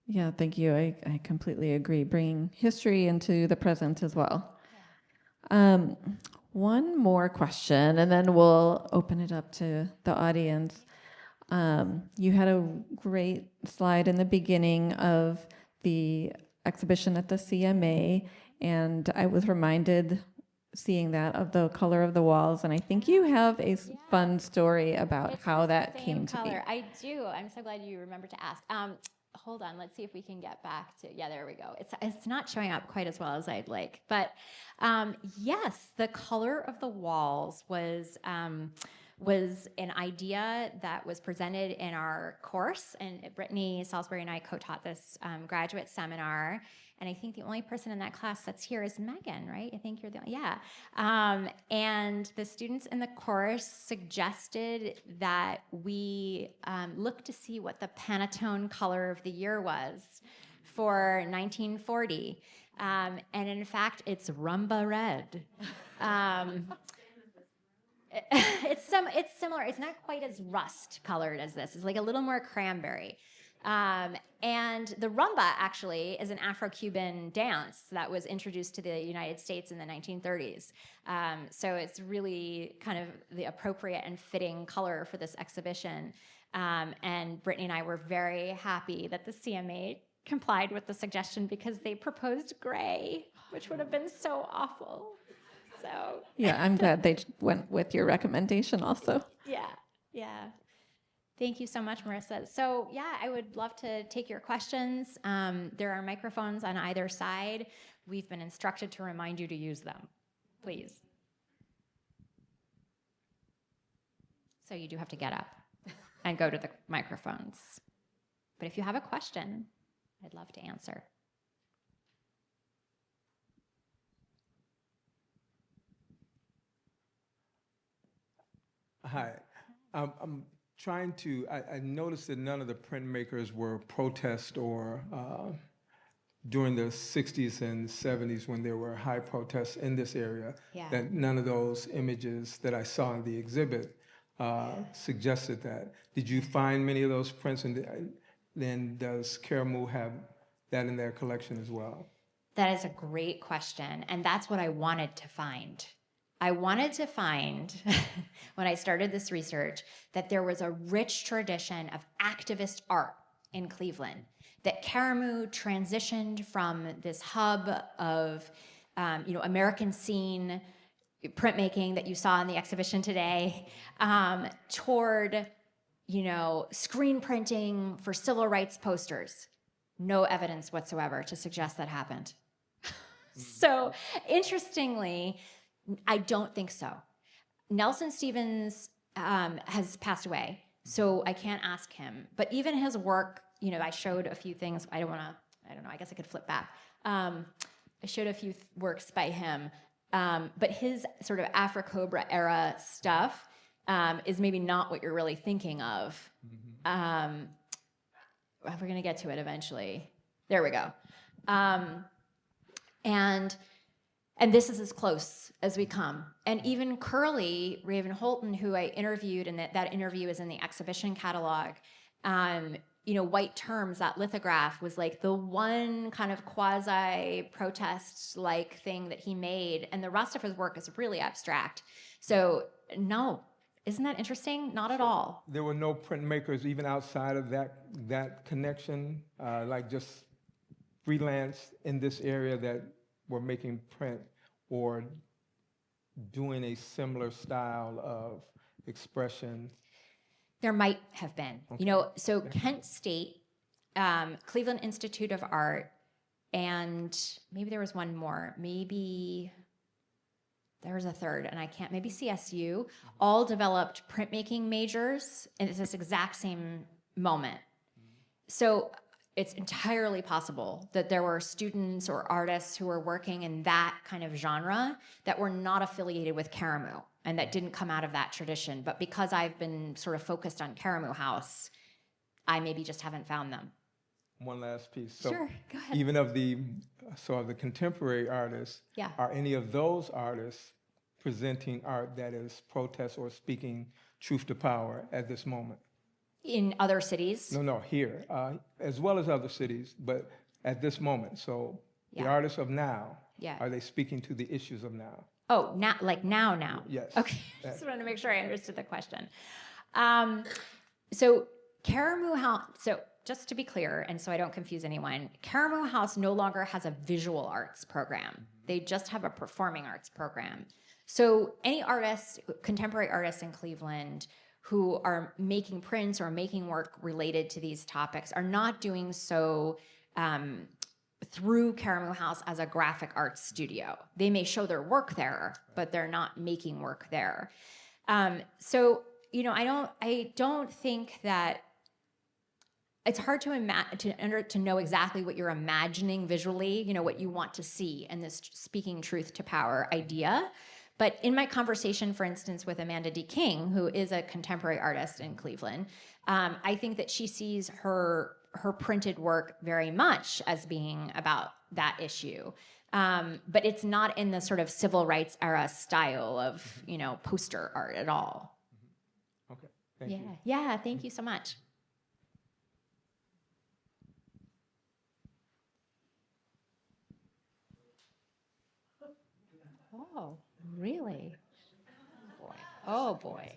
Yeah, thank you. I completely agree. Bringing history into the present as well. One more question, and then we'll open it up to the audience. You had a great slide in the beginning of the exhibition at the CMA, and I was reminded, seeing that, of the color of the walls, and I think you have a fun story about It's how the that same came to be. color. I do. I'm so glad you remembered to ask. Hold on, let's see if we can get back to, yeah, there we go. It's not showing up quite as well as I'd like, but yes, the color of the walls was an idea that was presented in our course, and Brittany Salisbury and I co-taught this graduate seminar. And I think the only person in that class that's here is Megan, right? I think you're the only, yeah. And the students in the course suggested that we look to see what the Pantone color of the year was for 1940. And in fact, it's rumba red. It's similar. It's not quite as rust colored as this. It's like a little more cranberry. And the rumba actually is an Afro-Cuban dance that was introduced to the United States in the 1930s. So it's really kind of the appropriate and fitting color for this exhibition. And Brittany and I were very happy that the CMA complied with the suggestion because they proposed gray, which would have been so awful. So Yeah, I'm glad they went with your recommendation also. yeah. Thank you so much, Marissa. So yeah, I would love to take your questions. There are microphones on either side. We've been instructed to remind you to use them, please. So you do have to get up and go to the microphones. But if you have a question, I'd love to answer. Hi. I'm trying to, I noticed that none of the printmakers were protest or during the 60s and 70s when there were high protests in this area, Yeah. that none of those images that I saw in the exhibit suggested that. Did you find many of those prints, and then does Karamu have that in their collection as well? That is a great question, and that's what I wanted to find. I wanted to find, when I started this research, that there was a rich tradition of activist art in Cleveland, that Karamu transitioned from this hub of American scene printmaking that you saw in the exhibition today toward screen printing for civil rights posters. No evidence whatsoever to suggest that happened. So interestingly, I don't think so. Nelson Stevens has passed away, so I can't ask him. But even his work, I showed a few things. I don't know, I guess I could flip back. I showed a few works by him. But his sort of Afro-Cobra era stuff is maybe not what you're really thinking of. we're going to get to it eventually. There we go. And this is as close as we come. And even Curly Raven Holton, who I interviewed, and that interview is in the exhibition catalog, White Terms, that lithograph was like the one kind of quasi-protest-like thing that he made, and the rest of his work is really abstract. So no, isn't that interesting? Not at all. There were no printmakers even outside of that connection, like just freelance in this area that were making print or doing a similar style of expression. There might have been. Okay. So Kent State, Cleveland Institute of Art, and maybe there was one more. Maybe there was a third, and I can't, maybe CSU, all developed printmaking majors in this exact same moment. So it's entirely possible that there were students or artists who were working in that kind of genre that were not affiliated with Karamu and that didn't come out of that tradition. But because I've been sort of focused on Karamu House, I maybe just haven't found them. One last piece. So Sure, go ahead. even of the contemporary artists, Yeah. are any of those artists presenting art that is protest or speaking truth to power at this moment? In other cities? No, here, as well as other cities, but at this moment. So the Yeah. artists of now, Yeah. are they speaking to the issues of now? Oh, now. Yes. Okay, just wanted to make sure I understood the question. So Karamu House, so just to be clear, and so I don't confuse anyone, Karamu House no longer has a visual arts program. They just have a performing arts program. So any artists, contemporary artists in Cleveland who are making prints or making work related to these topics are not doing so through Karamu House as a graphic arts studio. They may show their work there, but they're not making work there. So I don't think that it's hard to know exactly what you're imagining visually, what you want to see in this speaking truth to power idea. But in my conversation, for instance, with Amanda D. King, who is a contemporary artist in Cleveland, I think that she sees her printed work very much as being about that issue. But it's not in the sort of civil rights era style of, poster art at all. Okay, thank you. Yeah, thank you so much. Oh, really? Oh boy.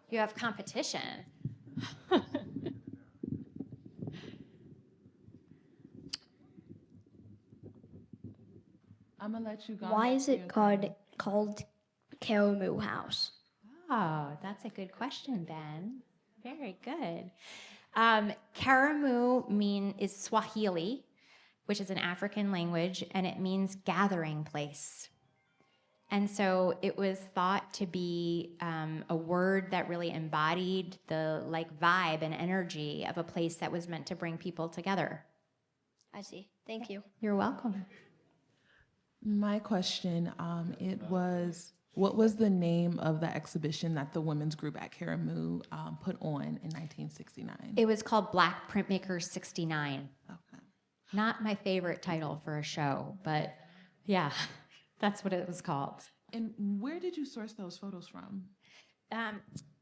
You have competition. I'm gonna let you go. Why is it called Karamu House? Oh, that's a good question, Ben. Very good. Karamu is Swahili, which is an African language, and it means gathering place. And so it was thought to be a word that really embodied the vibe and energy of a place that was meant to bring people together. I see. Thank you. You're welcome. My question, what was the name of the exhibition that the women's group at Karamu put on in 1969? It was called Black Printmakers 69. Okay. Not my favorite title for a show, but yeah, that's what it was called. And where did you source those photos from?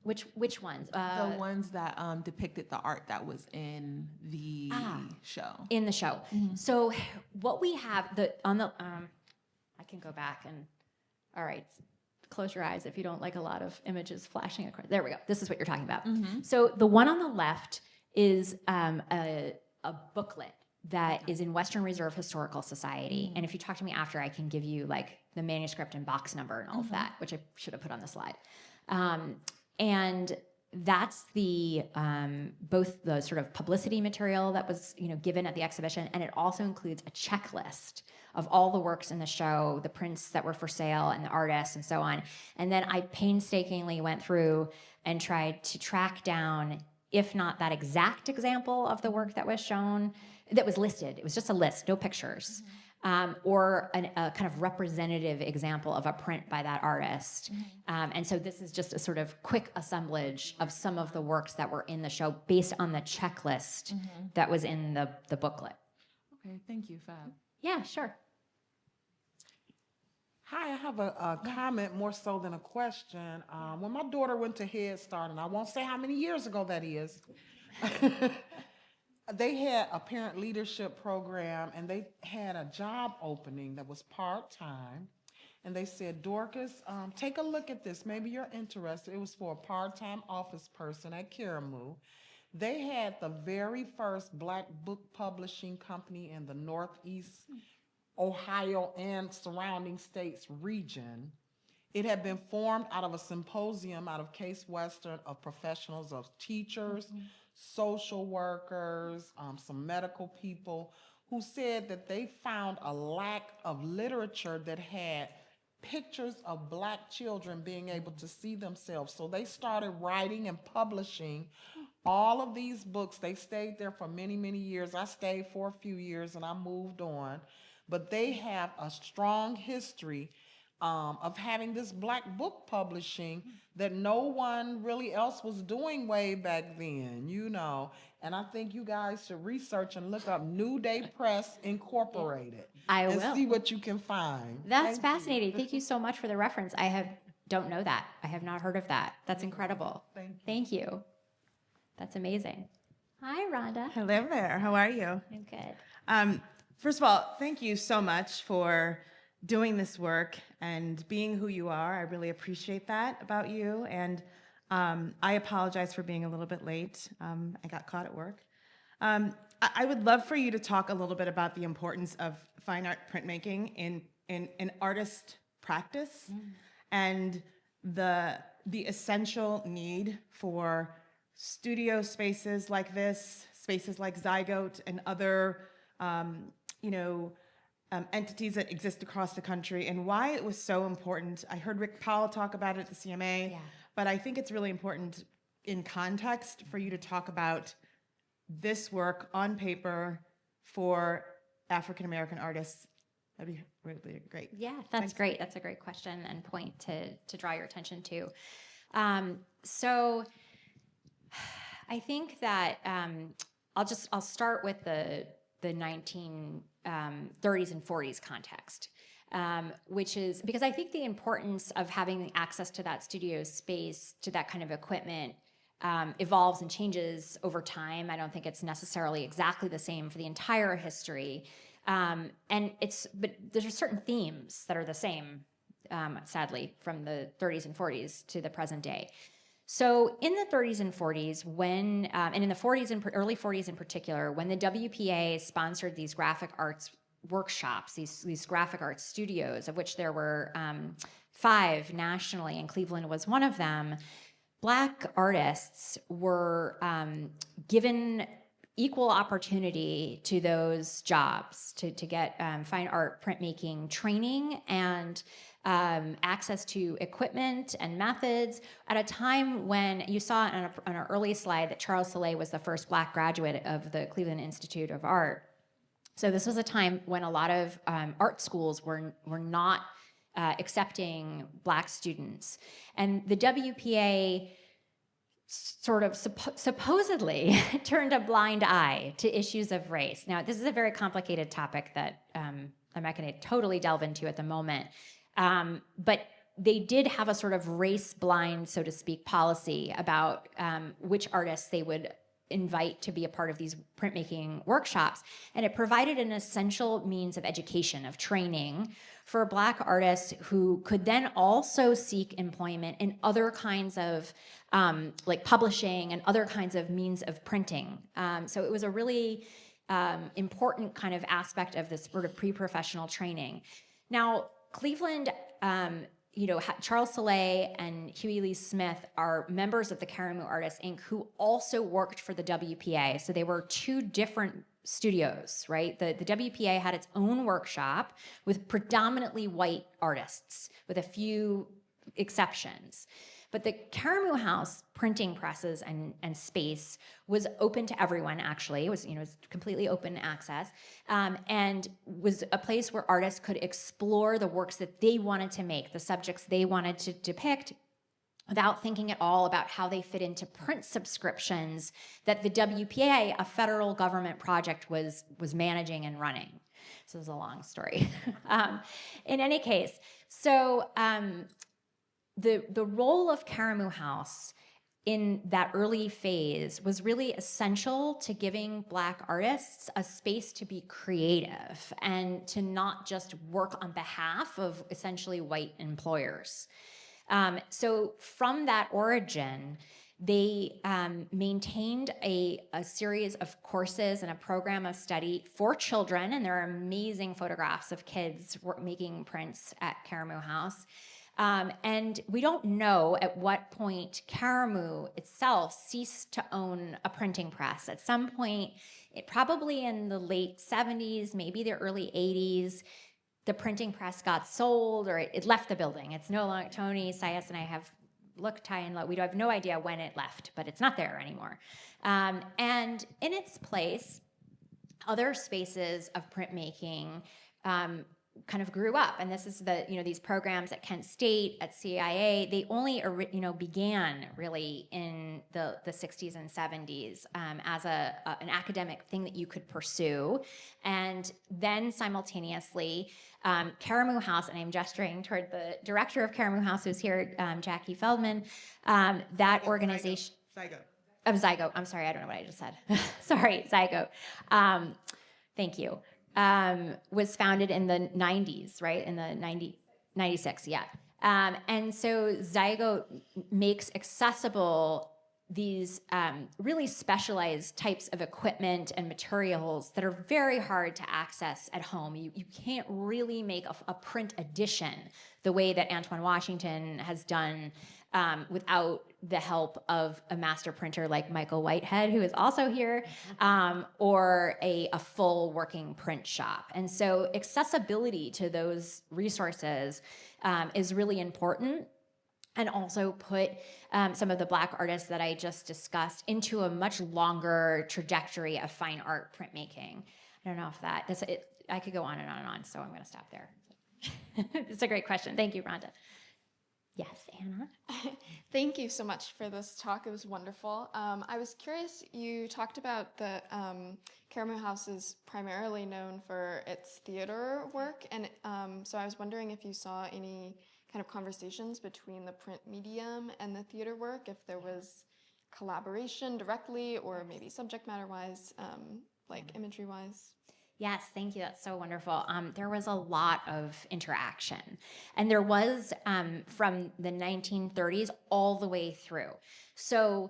Which ones? The ones that depicted the art that was in the show. In the show. Mm-hmm. So what we have I can go back and, all right, close your eyes if you don't like a lot of images flashing across. There we go. This is what you're talking about. Mm-hmm. So the one on the left is a booklet that is in Western Reserve Historical Society. And if you talk to me after, I can give you the manuscript and box number and all of that, which I should have put on the slide. And that's the both the sort of publicity material that was given at the exhibition, and it also includes a checklist of all the works in the show, the prints that were for sale, and the artists, and so on. And then I painstakingly went through and tried to track down, if not that exact example of the work that was shown, that was listed. It was just a list, no pictures. or a kind of representative example of a print by that artist. And so this is just a sort of quick assemblage of some of the works that were in the show based on the checklist that was in the booklet. Okay, thank you, Fab. Yeah, sure. Hi, I have a comment more so than a question. When my daughter went to Head Start, and I won't say how many years ago that is, they had a parent leadership program and they had a job opening that was part-time. And they said, Dorcas, take a look at this. Maybe you're interested. It was for a part-time office person at Karamu. They had the very first Black book publishing company in the Northeast Ohio and surrounding states region. It had been formed out of a symposium out of Case Western of professionals, of teachers, social workers, some medical people, who said that they found a lack of literature that had pictures of Black children being able to see themselves. So they started writing and publishing all of these books. They stayed there for many, many years. I stayed for a few years and I moved on. But they have a strong history of having this Black book publishing that no one really else was doing way back then, you know. And I think you guys should research and look up New Day Press Incorporated. I and will. see what you can find. That's fascinating. Thank you so much for the reference. Don't know that. I have not heard of that. That's incredible. Thank you. That's amazing. Hi, Rhonda. Hello there. How are you? I'm good. First of all, thank you so much for doing this work and being who you are. I really appreciate that about you. And I apologize for being a little bit late. I got caught at work. I would love for you to talk a little bit about the importance of fine art printmaking in artist practice and the essential need for studio spaces like this, spaces like Zygote and other entities that exist across the country, and why it was so important. I heard Rick Powell talk about it at the CMA, but I think it's really important in context for you to talk about this work on paper for African American artists. That'd be really great. Yeah, that's great. That's a great question and point to draw your attention to. So I think that I'll start with the 1930s and 40s context, which is because I think the importance of having access to that studio space, to that kind of equipment, evolves and changes over time. I don't think it's necessarily exactly the same for the entire history. But there's certain themes that are the same, sadly, from the 30s and 40s to the present day. So in the 30s and 40s, and in the 40s and early 40s in particular, when the WPA sponsored these graphic arts workshops, these graphic arts studios, of which there were 5 nationally, and Cleveland was one of them, Black artists were given equal opportunity to those jobs to get fine art printmaking training and access to equipment and methods at a time when you saw on an early slide that Charles Soleil was the first Black graduate of the Cleveland Institute of Art. So this was a time when a lot of art schools were not accepting Black students. And the WPA sort of supposedly turned a blind eye to issues of race. Now, this is a very complicated topic that I'm not going to totally delve into at the moment. But they did have a sort of race blind, so to speak, policy about which artists they would invite to be a part of these printmaking workshops. And it provided an essential means of education, of training for Black artists who could then also seek employment in other kinds of like publishing and other kinds of means of printing. So it was a really important kind of aspect of this sort of pre-professional training. Now, Cleveland, Charles Soleil and Huey Lee Smith are members of the Karamu Artists, Inc., who also worked for the WPA. So they were 2 different studios, right? The WPA had its own workshop with predominantly white artists, with a few exceptions. But the Karamu House printing presses and space was open to everyone, actually. It was, you know, it was completely open access, and was a place where artists could explore the works that they wanted to make, the subjects they wanted to depict, without thinking at all about how they fit into print subscriptions that the WPA, a federal government project, was managing and running. So this is a long story. In any case, so the role of Karamu House in that early phase was really essential to giving Black artists a space to be creative and to not just work on behalf of essentially white employers. So from that origin, they maintained a series of courses and a program of study for children, and there are amazing photographs of kids making prints at Karamu House. And we don't know at what point Karamu itself ceased to own a printing press. At some point, probably in the late 70s, maybe the early 80s, the printing press got sold or it left the building. It's no longer, Tony, Sayas, and I have looked high and low. We have no idea when it left, but it's not there anymore. And in its place, other spaces of printmaking kind of grew up. And this is these programs at Kent State, at CIA, they only, began really in the 60s and 70s as an academic thing that you could pursue. And then simultaneously, Karamu House, and I'm gesturing toward the director of Karamu House who's here, Jackie Feldman, that organization. Zygo. I'm sorry, I don't know what I just said. Sorry, Zygo. Thank you. Was founded in the 90s, right? In the 96, yeah. And so Zygo makes accessible these really specialized types of equipment and materials that are very hard to access at home. You can't really make a print edition the way that Antoine Washington has done without the help of a master printer like Michael Whitehead, who is also here, or a full working print shop. And so accessibility to those resources is really important, and also put some of the Black artists that I just discussed into a much longer trajectory of fine art printmaking. I don't know if I could go on and on and on, so I'm gonna stop there. It's a great question. Thank you, Rhonda. Yes, Anna? Thank you so much for this talk. It was wonderful. I was curious, you talked about the Karamu House is primarily known for its theater work, and so I was wondering if you saw any kind of conversations between the print medium and the theater work, if there was collaboration directly or maybe subject matter-wise, like imagery-wise. Yes, thank you. That's so wonderful. There was a lot of interaction, and there was from the 1930s all the way through. So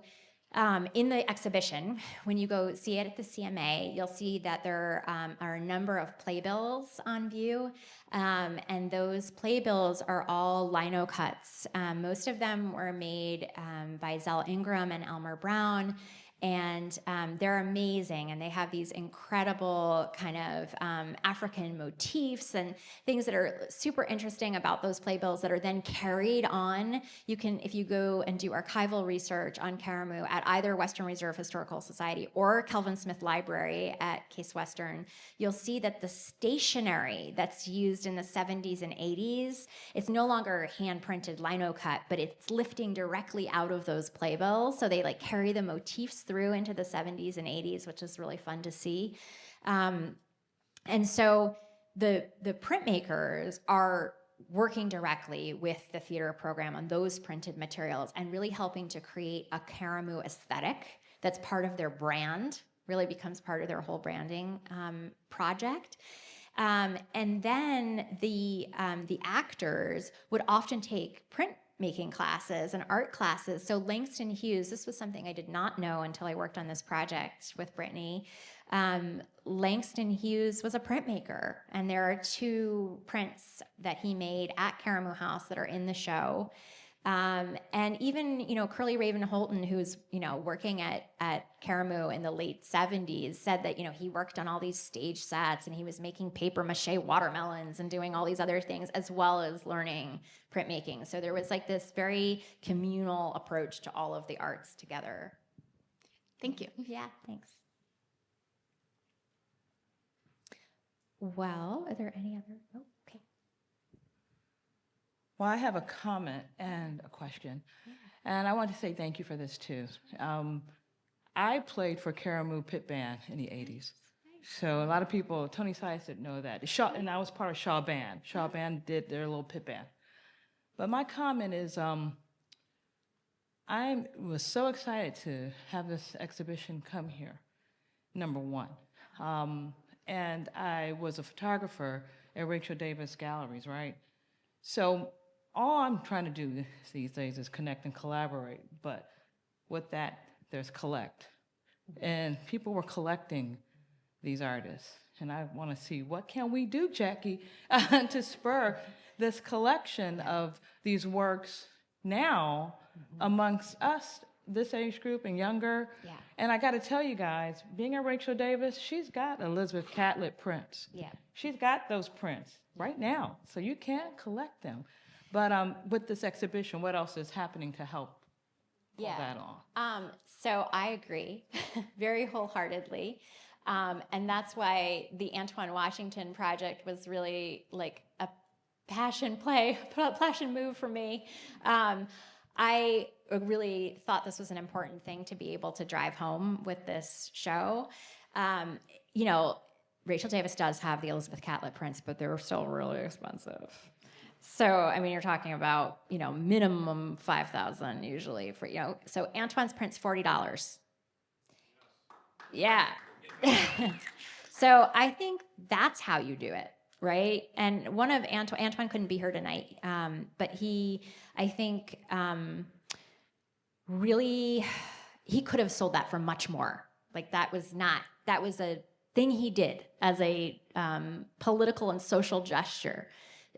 in the exhibition, when you go see it at the CMA, you'll see that there are a number of playbills on view, and those playbills are all lino cuts. Most of them were made by Zell Ingram and Elmer Brown. And they're amazing, and they have these incredible kind of African motifs and things that are super interesting about those playbills that are then carried on. You can, if you go and do archival research on Karamu at either Western Reserve Historical Society or Kelvin Smith Library at Case Western, you'll see that the stationery that's used in the 70s and 80s, it's no longer hand-printed lino cut, but it's lifting directly out of those playbills. So they like carry the motifs through into the 70s and 80s, which is really fun to see. And so the printmakers are working directly with the theater program on those printed materials and really helping to create a Karamu aesthetic that's part of their brand, really becomes part of their whole branding project. And then the actors would often take printmaking classes and art classes. So Langston Hughes, this was something I did not know until I worked on this project with Brittany. Langston Hughes was a printmaker, and there are 2 prints that he made at Karamu House that are in the show. And even, Curly Raven Holton, who's, working at Karamu in the late 70s, said that, he worked on all these stage sets and he was making paper mache watermelons and doing all these other things as well as learning printmaking. So there was like this very communal approach to all of the arts together. Thank you. Yeah, thanks. Well, are there any other? Oh, okay. Well, I have a comment and a question. And I want to say thank you for this too. I played for Karamu Pit Band in the 80s. So a lot of people, Tony Sias didn't know that. And I was part of Shaw Band. Shaw Band did their little pit band. But my comment is, I was so excited to have this exhibition come here, number one. And I was a photographer at Rachel Davis Galleries, right? So all I'm trying to do these days is connect and collaborate, but with that, there's collect. And people were collecting these artists. And I want to see, what can we do, Jackie, to spur this collection of these works now amongst us, this age group and younger. Yeah. And I got to tell you guys, being at Rachel Davis, she's got Elizabeth Catlett prints. Yeah. She's got those prints right now, so you can collect them. But with this exhibition, what else is happening to help pull that on? So I agree very wholeheartedly. And that's why the Antoine Washington project was really like a passion move for me. I really thought this was an important thing to be able to drive home with this show. Rachel Davis does have the Elizabeth Catlett prints, but they're still really expensive. So, I mean, you're talking about, minimum $5,000 usually for, so Antoine's print's $40. Yeah. So I think that's how you do it, right? And one of Antoine couldn't be here tonight, but I think, really, he could have sold that for much more. Like that was a thing he did as a political and social gesture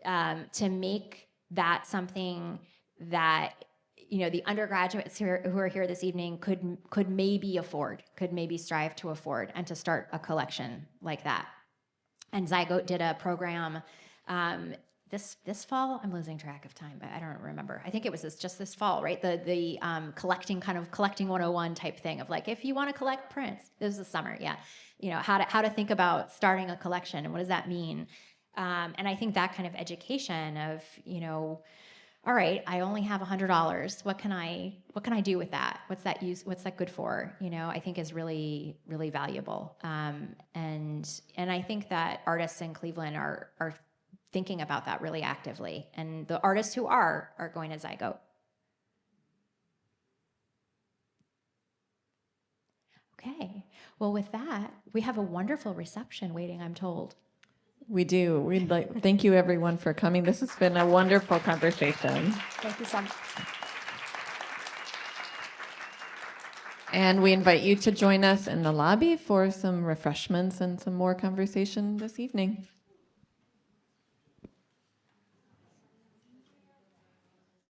to make that something that the undergraduates who are here this evening could maybe afford, could maybe strive to afford, and to start a collection like that. And Zygote did a program this fall. I'm losing track of time, but I don't remember. I think it was just this fall, right? The collecting 101 type thing of like, if you want to collect prints, this was the summer, yeah. How to think about starting a collection and what does that mean? And I think that kind of education of, all right, I only have $100. What can I do with that? What's that good for? I think is really, really valuable. And I think that artists in Cleveland are thinking about that really actively. And the artists who are going to Zygote. Okay. Well, with that, we have a wonderful reception waiting, I'm told. We do. Thank you everyone for coming. This has been a wonderful conversation. Thank you so much. And we invite you to join us in the lobby for some refreshments and some more conversation this evening.